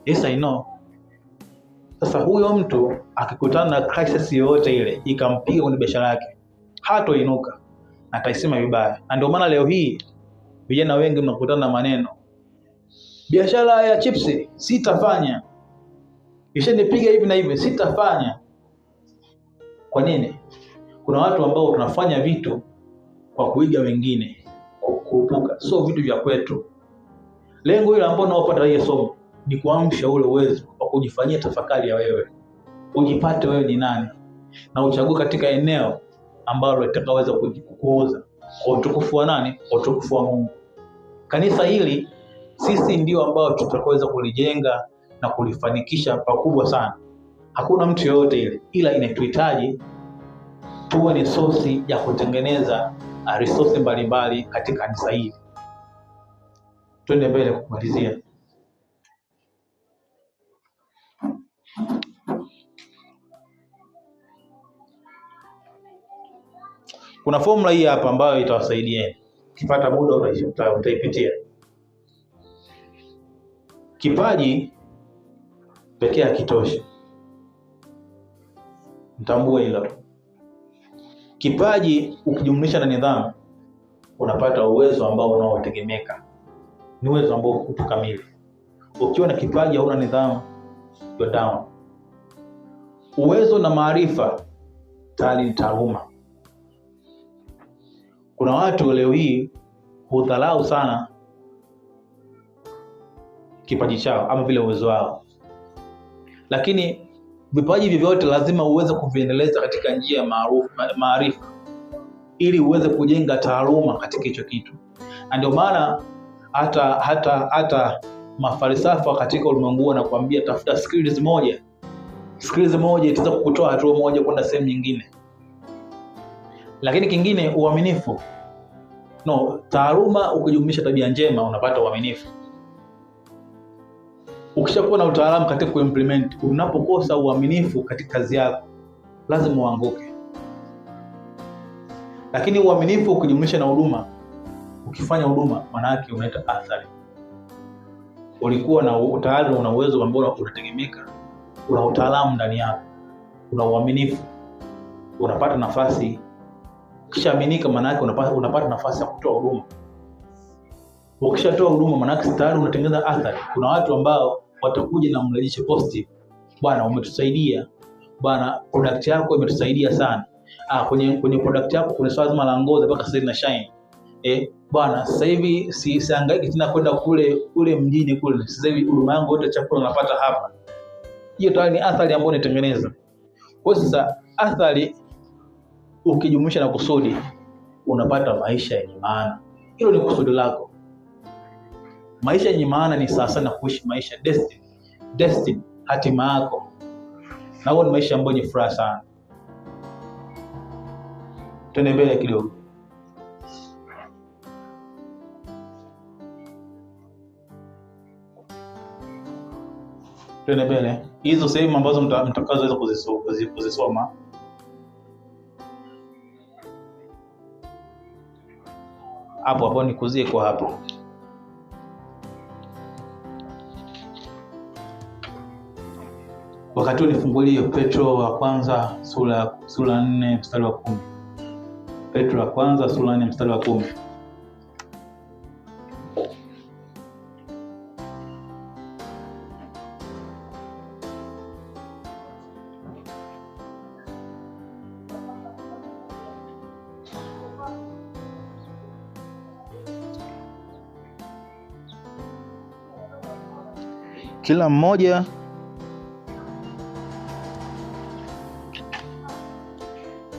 Yes, I know. Sasa huyo mtu akikutana na crisis yoyote ile ikampiga kwenye biashara yake, hatoinuka, ataisema vibaya. Na ndio maana leo hii vijana wengi mnakutana na maneno, biashara ya chipsi sitafanya, ishanipiga hivi na hivi, sitafanya. Kwa nini? Kuna watu ambao tunafanya vitu kwa kuiga wengine, kurupuka, sio vitu vya kwetu. Lengo hilo ambalo unaopata hiyo somo ni kuamsha ule uwezo wa kujifanyia tafakari ya wewe, ujipate wewe ni nani, na uchague katika eneo ambalo litakaweza kukuoza kwa utukufu wa nani? Kwa utukufu wa Mungu. Kanisa hili sisi ndio ambao tutakaweza kulijenga na kulifanikisha pakubwa sana. Hakuna mtu yoyote ile, ila inatuhitaji tuwe ni sosi ya kutengeneza resource mbalimbali katika kanisa hili. Twende mbele kumalizia. Kuna formula hii hapa ambayo itawasaidieni. Ukipata muda utaipitia. Kipaji pekee hakitoshi. Mtambue hilo. Kipaji ukijumlisha na nidhamu unapata uwezo ambao unaotegemeka. Ni uwezo ambao uko kamili. Ukiwa na kipaji hauna nidhamu, you're down. Uwezo na maarifa tayari ni taaluma. Kuna watu leo hii hudharau sana kipaji chao ama vile uwezo wao. Lakini vipaji vyovyote lazima uweze kuviendeleza katika njia ya maarifa ili uweze kujenga taaluma katika hicho kitu. Na ndio maana hata mafalsafa katika ulimwengu wanakuambia tafuta skills moja. Skills moja itaweza kukutoa hatua moja kwenda sehemu nyingine. Lakini kingine uaminifu. Taaluma ukijumlisha tabia njema unapata uaminifu. Ukishakuwa na utaalamu katika kuimplement, unapokosa uaminifu katika kazi yako lazima uanguke. Lakini uaminifu ukijumlisha na huduma, ukifanya huduma maana yake unaleta athari. Ulikuwa na utaalamu, una uwezo ambao unategemeka, una utaalamu ndani yako, una uaminifu, unapata nafasi. Ukishaaminika maana yake unapata nafasi ya kutoa huduma. Ukishatoa huduma maana yake tayari unatengeneza athari. Kuna watu ambao watakuja na mrejesho positive. Bwana umetusaidia. Bwana product yako imetusaidia sana. Kwenye product yako kuna swala zima la ngozi mpaka sasa ina shine. Bwana sasa hivi sihangaiki tena kwenda kule mjini kule. Sasa hivi huduma yangu yote chakula napata hapa. Hiyo tayari ni athari ambayo unatengeneza. Kwa sasa athari ukijumlisha na kusudi unapata maisha yenye maana. Hilo ni kusudi lako. Maisha yenye maana ni sasa na kuishi maisha destiny, hatima yako. Na huo ni maisha ambayo ni furaha sana. Twende mbele kidogo. Twende mbele. Hizo sehemu ambazo mtakazoweza kuzisoma. Hapo nikuzie kwa hapo. Wakati nifungulie Petro wa kwanza sura 4 mstari wa 10. Petro wa kwanza sura 4 mstari wa 10.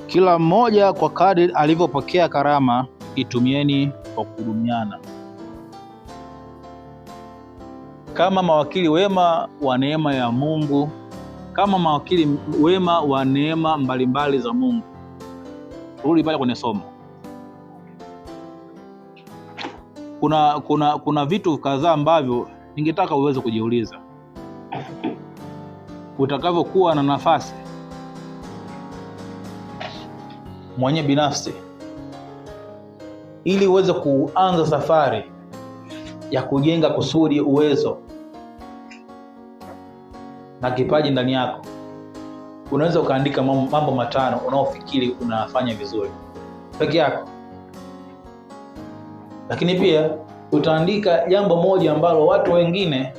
Kila mmoja kwa kadri alivyopokea karama itumieni kwa kuhudumiana, kama mawakili wema wa neema ya Mungu, kama mawakili wema wa neema mbalimbali za Mungu. Rudi pale kwenye somo. Kuna vitu kadhaa ambavyo ningetaka uweze kujiuliza utakavyokuwa na nafasi mwenye binafsi, ili uweze kuanza safari ya kujenga kusudi, uwezo na kipaji ndani yako. Unaweza ukaandika mambo 5 unaofikiri unafanya vizuri peke yako. Lakini pia utaandika jambo moja ambalo watu wengine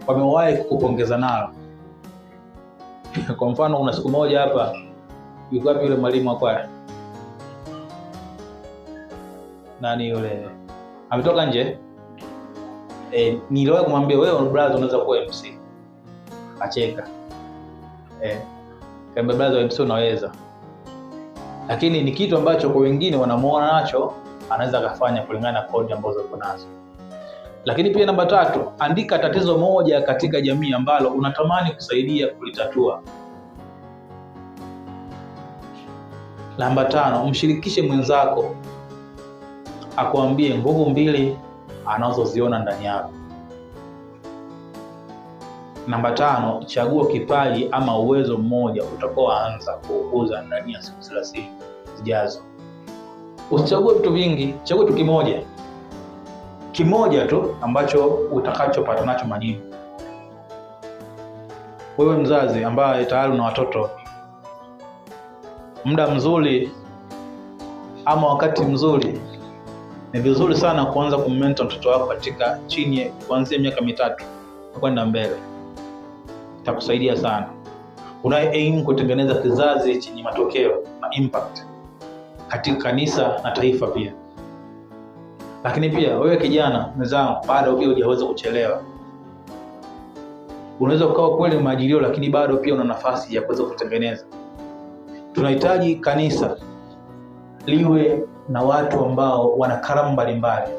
wamewahi kukupongeza nalo. Kwa mfano una siku moja hapa, yuko wapi yule mwalimu wa kwaya? nani yule ametoka nje, niliwahi kumwambia wewe brother unaweza kuwa MC. Acheka. Kama brother MC unaweza. Lakini ni kitu ambacho kwa wengine wanamuona nacho anaweza kufanya kulingana na kodi ambazo uko nazo. Lakini pia namba 3, andika tatizo moja katika jamii ambalo unatamani kusaidia kulitatua. Namba 5, mshirikishe mwenzako akuambie nguvu 2 anazoziona ndani yako. Namba 5, chagua kipaji ama uwezo mmoja utakaoanza kuukuza ndani ya siku 30 zijazo. Usichague vitu vingi, chagua tu kimoja tu ambacho utakachopata nacho majibu. Wewe mzazi ambaye tayari una watoto, muda mzuri ama wakati mzuri ni vizuri sana kuanza kummentor mtoto wako katika chini kuanzia miaka 3 kwenda mbele. Itakusaidia sana. Unaye aim kutengeneza kizazi chenye matokeo na impact katika kanisa na taifa pia. Lakini pia wewe kijana mwenzangu, bado pia hujaweza kuchelewa. Unaweza ukawa kweli maajiriwa lakini bado pia una nafasi ya kuweza kutengeneza. Tunahitaji kanisa liwe na watu ambao wana karama mbalimbali.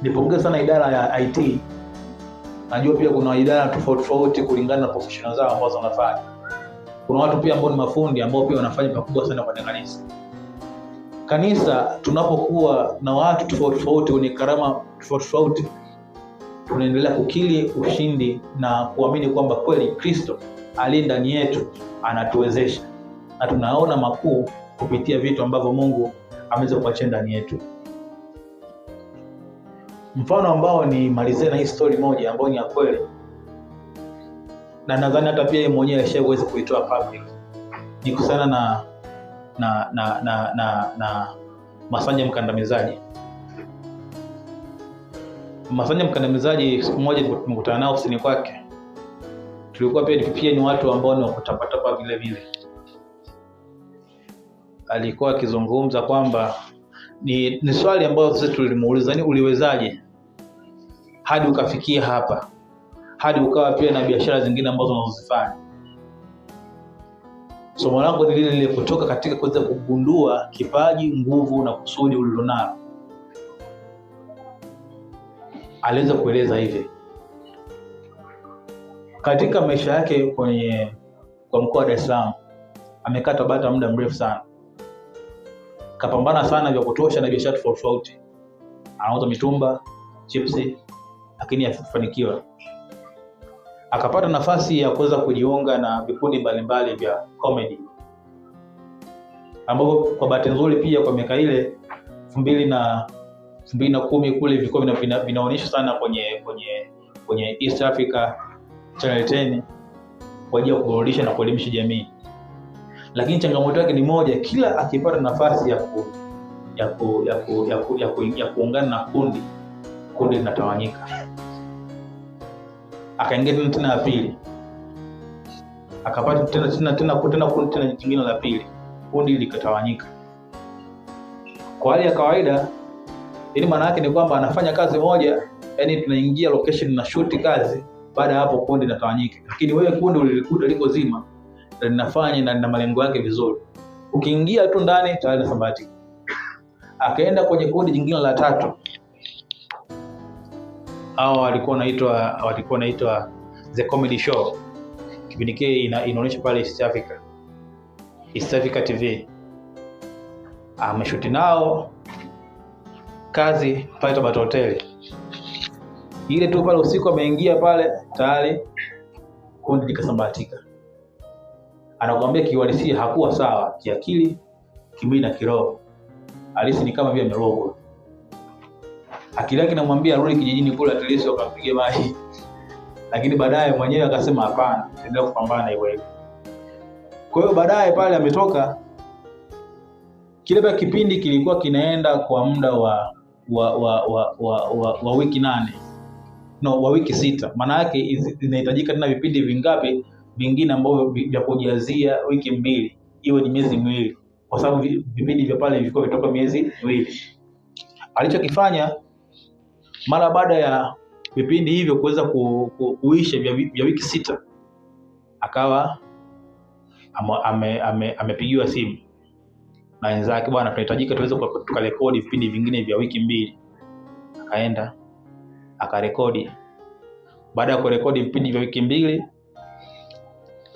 Nipongeza sana idara ya IT. Najua pia kuna idara tofauti kulingana na professional zao ambazo wanafanya. Kuna watu pia ambao ni mafundi ambao pia wanafanya pakubwa sana kwa kanisa. Kanisa tunapokuwa na watu tofauti wenye karama tofauti, tunaendelea kukili ushindi na kuamini kwamba kweli Kristo aliye ndani yetu anatuwezesha, na tunaona makuu kupitia vitu ambavyo Mungu ameweza kuacha ndani yetu. Mfano ambao ni malizia na hii story moja ambayo ni ya kweli, na nadhani hata pia yeye mwenyewe ashaweza kuitoa public, ni kusana na Masanja Mkandamizaji. Masanja Mkandamizaji siku moja tumekutana nao ofisini kwake. Tulikuwa pia ni watu ambao ni wakutapatapa vile vile. Alikuwa akizungumza kwamba ni swali ambalo sisi tulimuuliza, ni uliwezaje hadi ukafikia hapa, hadi ukawa pia na biashara zingine ambazo unazozifanya. Somo langu ni lile kutoka katika kuweza kugundua kipaji, nguvu na kusudi ulilonalo. Aliweza kueleza hivi. Katika maisha yake kwa mkoa wa Dar es Salaam, amekaa Tabata muda mrefu sana. Kapambana sana vya kutosha na biashara tofauti. Anauza mitumba, chipsi, lakini hafanikiwa. Akapata nafasi ya kuweza kujiunga na vikundi mbalimbali vya comedy, ambapo kwa bahati nzuri pia kwa miaka ile 2010 kule vilikuwa vinaonyesha sana kwenye East Africa Channel 10 kwa ajili ya kuburudisha na kuelimisha jamii. Lakini changamoto yake ni moja, kila akipata nafasi ya kuungana na kundi linatawanyika. Akaingia tena ya pili. Akapata tena jingine la pili. Kundi likatawanyika. Kwa hali ya kawaida, maana yake ni kwamba anafanya kazi moja, tunaingia location na shoot kazi, baada hapo kundi linatawanyika. Lakini wewe kundi ulilikuta liko zima na linafanya na lina malengo yake vizuri. Ukiingia tu ndani tayari unasambatika. Akaenda kwenye kundi jingine la 3. Hao walikuwa naitwa The Comedy Show. Kipindi kile inaonyesha pale East Africa TV. Ameshuti nao kazi pale Tabata Hotel. Ile tu pale usiku ameingia pale tayari kundi likasambatika. Anakuambia kiuhalisia hakuwa sawa kiakili, kimwili na kiroho. Alisi ni kama vile amerogwa. Akili yake inamwambia arudi kijijini kule atlisi wakampige maji. Lakini baadaye mwenyewe akasema hapana, endelea kupambana hivyo. Kwa hiyo baadaye pale ametoka. Kile kipindi kilikuwa kinaenda kwa muda wa wiki 8. Wa wiki 6. Maana yake inahitajika tena vipindi vingapi vingine ambavyo vya kujazia wiki 2, iwe ni miezi 2. Kwa sababu vipindi vya pale vilikuwa vitoka miezi 2. Alichokifanya mara baada ya vipindi hivyo kuweza kuisha vya wiki 6, akawa amepigiwa simu na wenzake, bwana tunahitajika tuweze tukarekodi vipindi vingine vya wiki 2. Akaenda akarekodi. Baada ya kurekodi vipindi vya wiki 2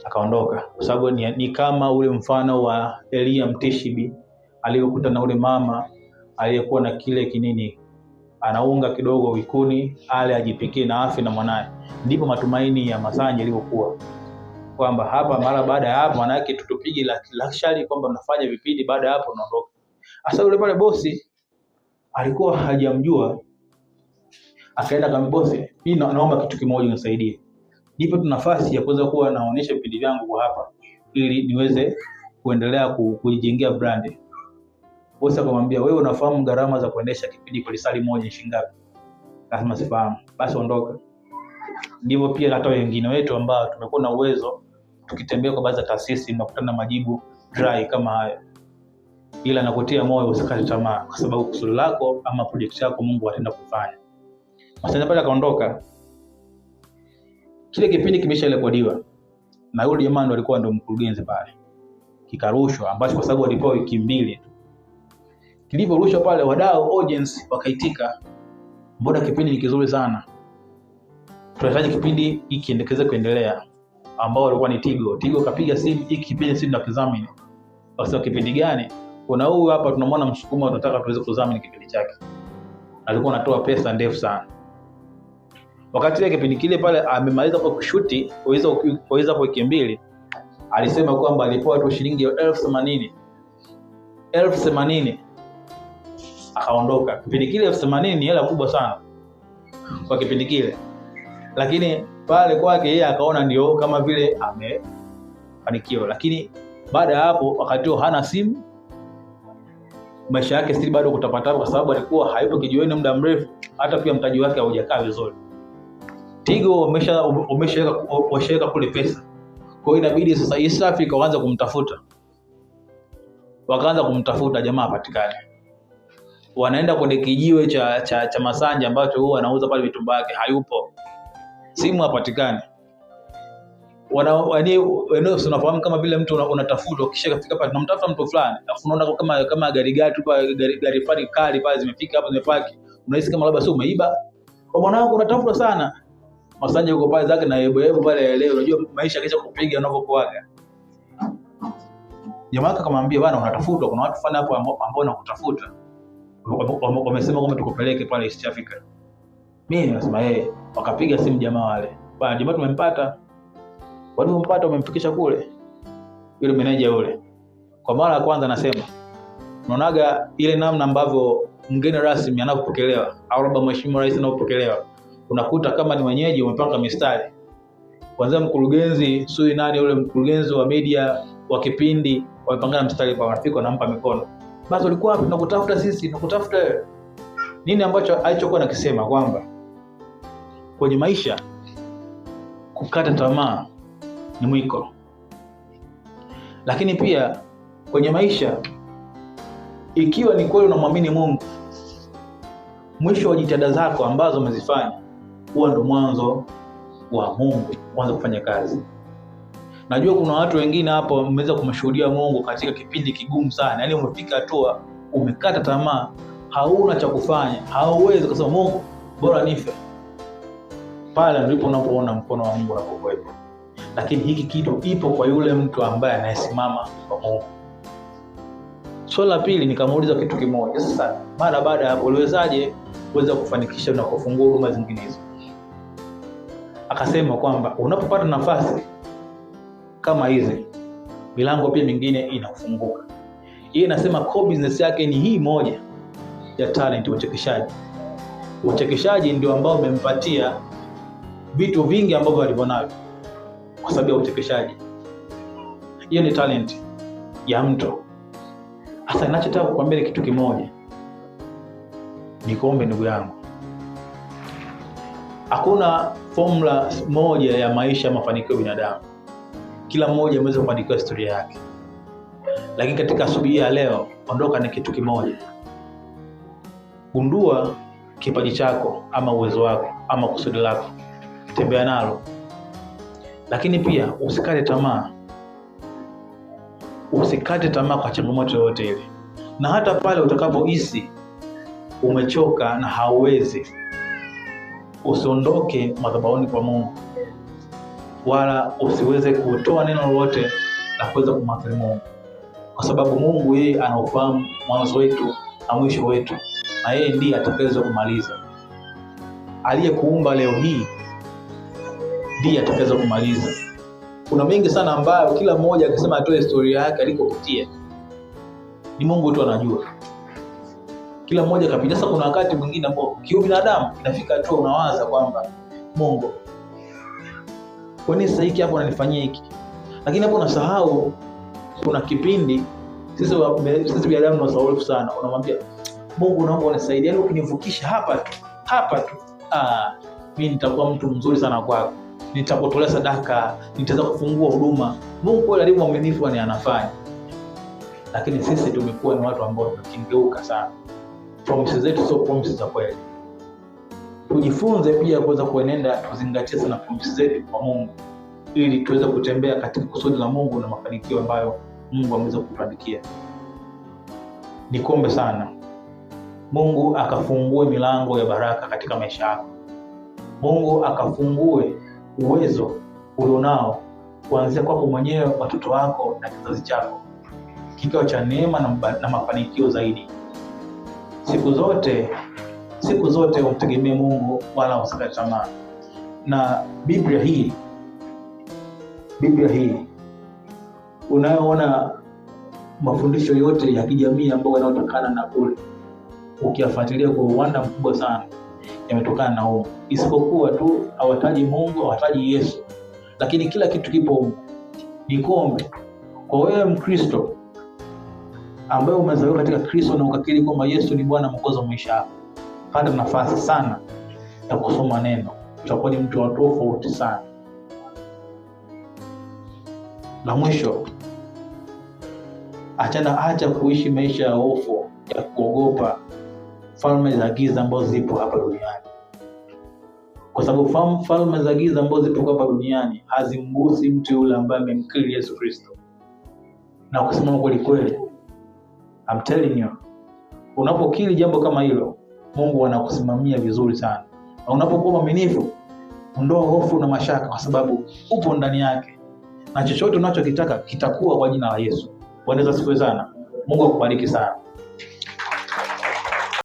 akaondoka, kwa sababu ni kama ule mfano wa Elia Mtishibi aliyokuta na ule mama aliyekuwa na kile kinini, anaunga kidogo wikuni ale ajipikie na afi na mwanae. Ndipo matumaini ya Masanja yalivyokuwa kwamba hapa mara baada ya hapo maana yake tutupige lakshari kwamba tunafanya vipindi, baada ya hapo tunaondoka. Sasa yule pale bosi alikuwa hajamjua, akaenda kama bosi, mimi naomba kitu kimoja unisaidie. Nipe tu nafasi ya kuweza kuwa naonyesha vipindi vyangu kwa hapa ili niweze kuendelea kujijengea brand. Bosi akamwambia, wewe unafahamu gharama za kuendesha kipindi kwa lisali moja ni shilingi ngapi? Akasema sifahamu. Basi ondoka. Ndivyo pia hata wengine wetu ambao tumekuwa na uwezo, tukitembea kwa baadhi ya taasisi tunakutana majibu dry kama haya. Ila nakutia moyo usikate tamaa, kwa sababu kusudi lako ama project yako Mungu ataenda kufanya. Masanja pale akaondoka. Kile kipindi kimesharekodiwa na yule jamaa ndo alikuwa ndo mkurugenzi pale. Kikarushwa, ambacho kwa sababu walipewa wiki 2. Kilivyorushwa pale, wadau audience wakaitika, mbona kipindi ni kizuri sana, tunahitaji kipindi hiki kiendelee kuendelea. Ambao walikuwa ni Tigo kapiga simu, hiki kipindi sisi tunakizamini. Sasa kipindi gani? Kuna huyu hapa tunamwona Msukuma, tunataka tuweze kuzamini kipindi chake. Alikuwa anatoa pesa ndefu sana. Wakati ile kipindi kile pale amemaliza kwa kushuti kuweza kwa wiki 2, alisema kwamba alipewa tu shilingi 80,000. Akaondoka. Kipindi kile 80,000 ni hela kubwa sana kwa kipindi kile. Lakini pale kwake yeye akaona ndio kama vile amefanikiwa. Lakini baada ya hapo wakati hana simu, maisha yake still bado kutapata, kwa sababu alikuwa hayupo kijiweni muda mrefu, hata pia mtaji wake haujakaa vizuri. Tigo wameshaweka kule pesa. Kwa hiyo inabidi sasa East Africa waanze kumtafuta. Wakaanza kumtafuta, jamaa hapatikani. Wanaenda kwenye kijiwe cha Masanja ambacho huwa anauza pale vitumba yake, hayupo. Simu hapatikani. Unafahamu kama vile mtu unatafuta, ukisha kufika pale unamtafuta mtu fulani, alafu unaona kama gari fani kali pale zimefika hapa zimepaki, unahisi kama labda sio umeiba. Kwa mwanangu unatafuta sana. Masanja yuko pale zake na yebo pale leo, unajua maisha kesho kupiga unavyokuaga. Jamaa akamwambia, bwana unatafuta, kuna watu fulani hapo ambao wanakutafuta. Wamesema kwamba tukupeleke pale East Africa. Mimi nasema wakapiga simu jamaa wale. Bwana jamaa tumempata. Walipompata wamemfikisha kule. Yule meneja yule. Kwa mara ya kwanza nasema, unaonaga ile namna ambavyo mgeni rasmi anapokelewa au labda mheshimiwa rais anapokelewa, unakuta kama ni wenyeji wamepanga mistari. Kwanza mkurugenzi sui nani yule mkurugenzi wa media wa kipindi wamepangana mstari kwa rafiki wanampa mikono. Basi walikuwa wapi? Tunakutafuta sisi, tunakutafuta wewe. Nini ambacho alichokuwa nakisema kwamba kwenye maisha kukata tamaa ni mwiko. Lakini pia kwenye maisha ikiwa ni kweli unamwamini Mungu, mwisho wa jitihada zako ambazo umezifanya huwa ndo mwanzo wa Mungu kuanza kufanya kazi. Najua kuna watu wengine hapo mmeweza kumshuhudia Mungu katika kipindi kigumu sana. Yaani umefika hatua umekata tamaa, hauna cha kufanya, hauwezi kusema Mungu bora nife. Pale ndipo unapoona mkono wa Mungu unapokuwepo. Lakini hiki kitu ipo kwa yule mtu ambaye anayesimama kwa Mungu. Swali la pili nikamuuliza kitu kimoja. Sasa mara baada ya hapo uliwezaje kuweza kufanikisha na kufungua huduma zingine hizo? Akasema kwamba unapopata nafasi kama hizi, milango pia mingine inafunguka. Yeye anasema core business yake ni hii moja ya talent, uchekeshaji. Uchekeshaji ndio ambao umempatia vitu vingi ambavyo alivyonavyo kwa sababu ya uchekeshaji. Hiyo ni talent ya mtu. Sasa ninachotaka kukwambia kitu kimoja. Nikuombe ndugu yangu. Hakuna formula moja ya maisha mafanikio ya binadamu. Kila mmoja ameweza kufanikiwa historia yake. Lakini katika asubuhi ya leo ondoka na kitu kimoja. Gundua kipaji chako ama uwezo wako ama kusudi lako, tembea nalo. Lakini pia usikate tamaa. Usikate tamaa kwa changamoto yoyote ile. Na hata pale utakapohisi umechoka na hauwezi, usiondoke madhabahuni kwa Mungu, wala usiweze kutoa neno lolote na kuweza kumwathiri Mungu, kwa sababu Mungu yeye anaofahamu mwanzo wetu na mwisho wetu, na yeye ndiye atakayeweza kumaliza. Aliyekuumba leo hii ndiye atakayeweza kumaliza. Kuna mengi sana ambayo kila mmoja akisema atoe historia yake alikopitia, ni Mungu tu anajua. Kila mmoja kapita. Sasa kuna wakati mwingine ambao binadamu inafika tu unawaza kwamba Mungu, kwa nini sasa hiki hapo unanifanyia hiki? Lakini hapo unasahau kuna kipindi sisi binadamu tunasahau sana. Unamwambia Mungu, naomba unisaidie, yaani ukinivukisha hapa tu mimi nitakuwa mtu mzuri sana kwako, nitakutolea sadaka, nitaweza kufungua huduma. Mungu kwa elimu mwaminifu ni anafanya. Lakini sisi tumekuwa ni watu ambao tunakengeuka sana. Promises zetu sio promises za kweli. Tujifunze pia kuweza kuenenda, tuzingatie sana promises zetu kwa Mungu, ili tuweze kutembea katika kusudi la Mungu na mafanikio ambayo Mungu ameweza kutuandikia. Nikombe sana Mungu akafungue milango ya baraka katika maisha yako. Mungu akafungue uwezo ulionao kuanzia kwako mwenyewe, watoto wako na kizazi chako, kikao cha neema na mafanikio zaidi. Siku zote umtegemee Mungu, wala usikate tamaa. Na Biblia hii unayoona mafundisho yote ya kijamii ambayo yanayotokana na kule, ukiyafuatilia kwa uwanda mkubwa sana, yametokana na huko. Isipokuwa tu hawataji Mungu, hawataji Yesu, lakini kila kitu kipo huko. Nikombe kwa wewe Mkristo ambaye umezaliwa katika Kristo na ukakiri kwamba Yesu ni Bwana Mwokozi wa maisha yako, pata nafasi sana ya kusoma neno. Utakuwa ni mtu wa tofauti sana. La mwisho, acha kuishi maisha ya hofu, ya kuogopa falme za giza ambazo zipo hapa duniani. Kwa sababu falme za giza ambazo zipo hapa duniani hazimgusi mtu yule ambaye amemkiri Yesu Kristo. Na kusema kweli, I'm telling you, unapokiri jambo kama hilo, Mungu anakusimamia vizuri sana. Na unapokuwa mwaminifu, ondoa hofu na mashaka, kwa sababu upo ndani yake. Na chochote unachokitaka kitakuwa kwa jina la Yesu. Bwana asifiwe sana. Mungu akubariki sana.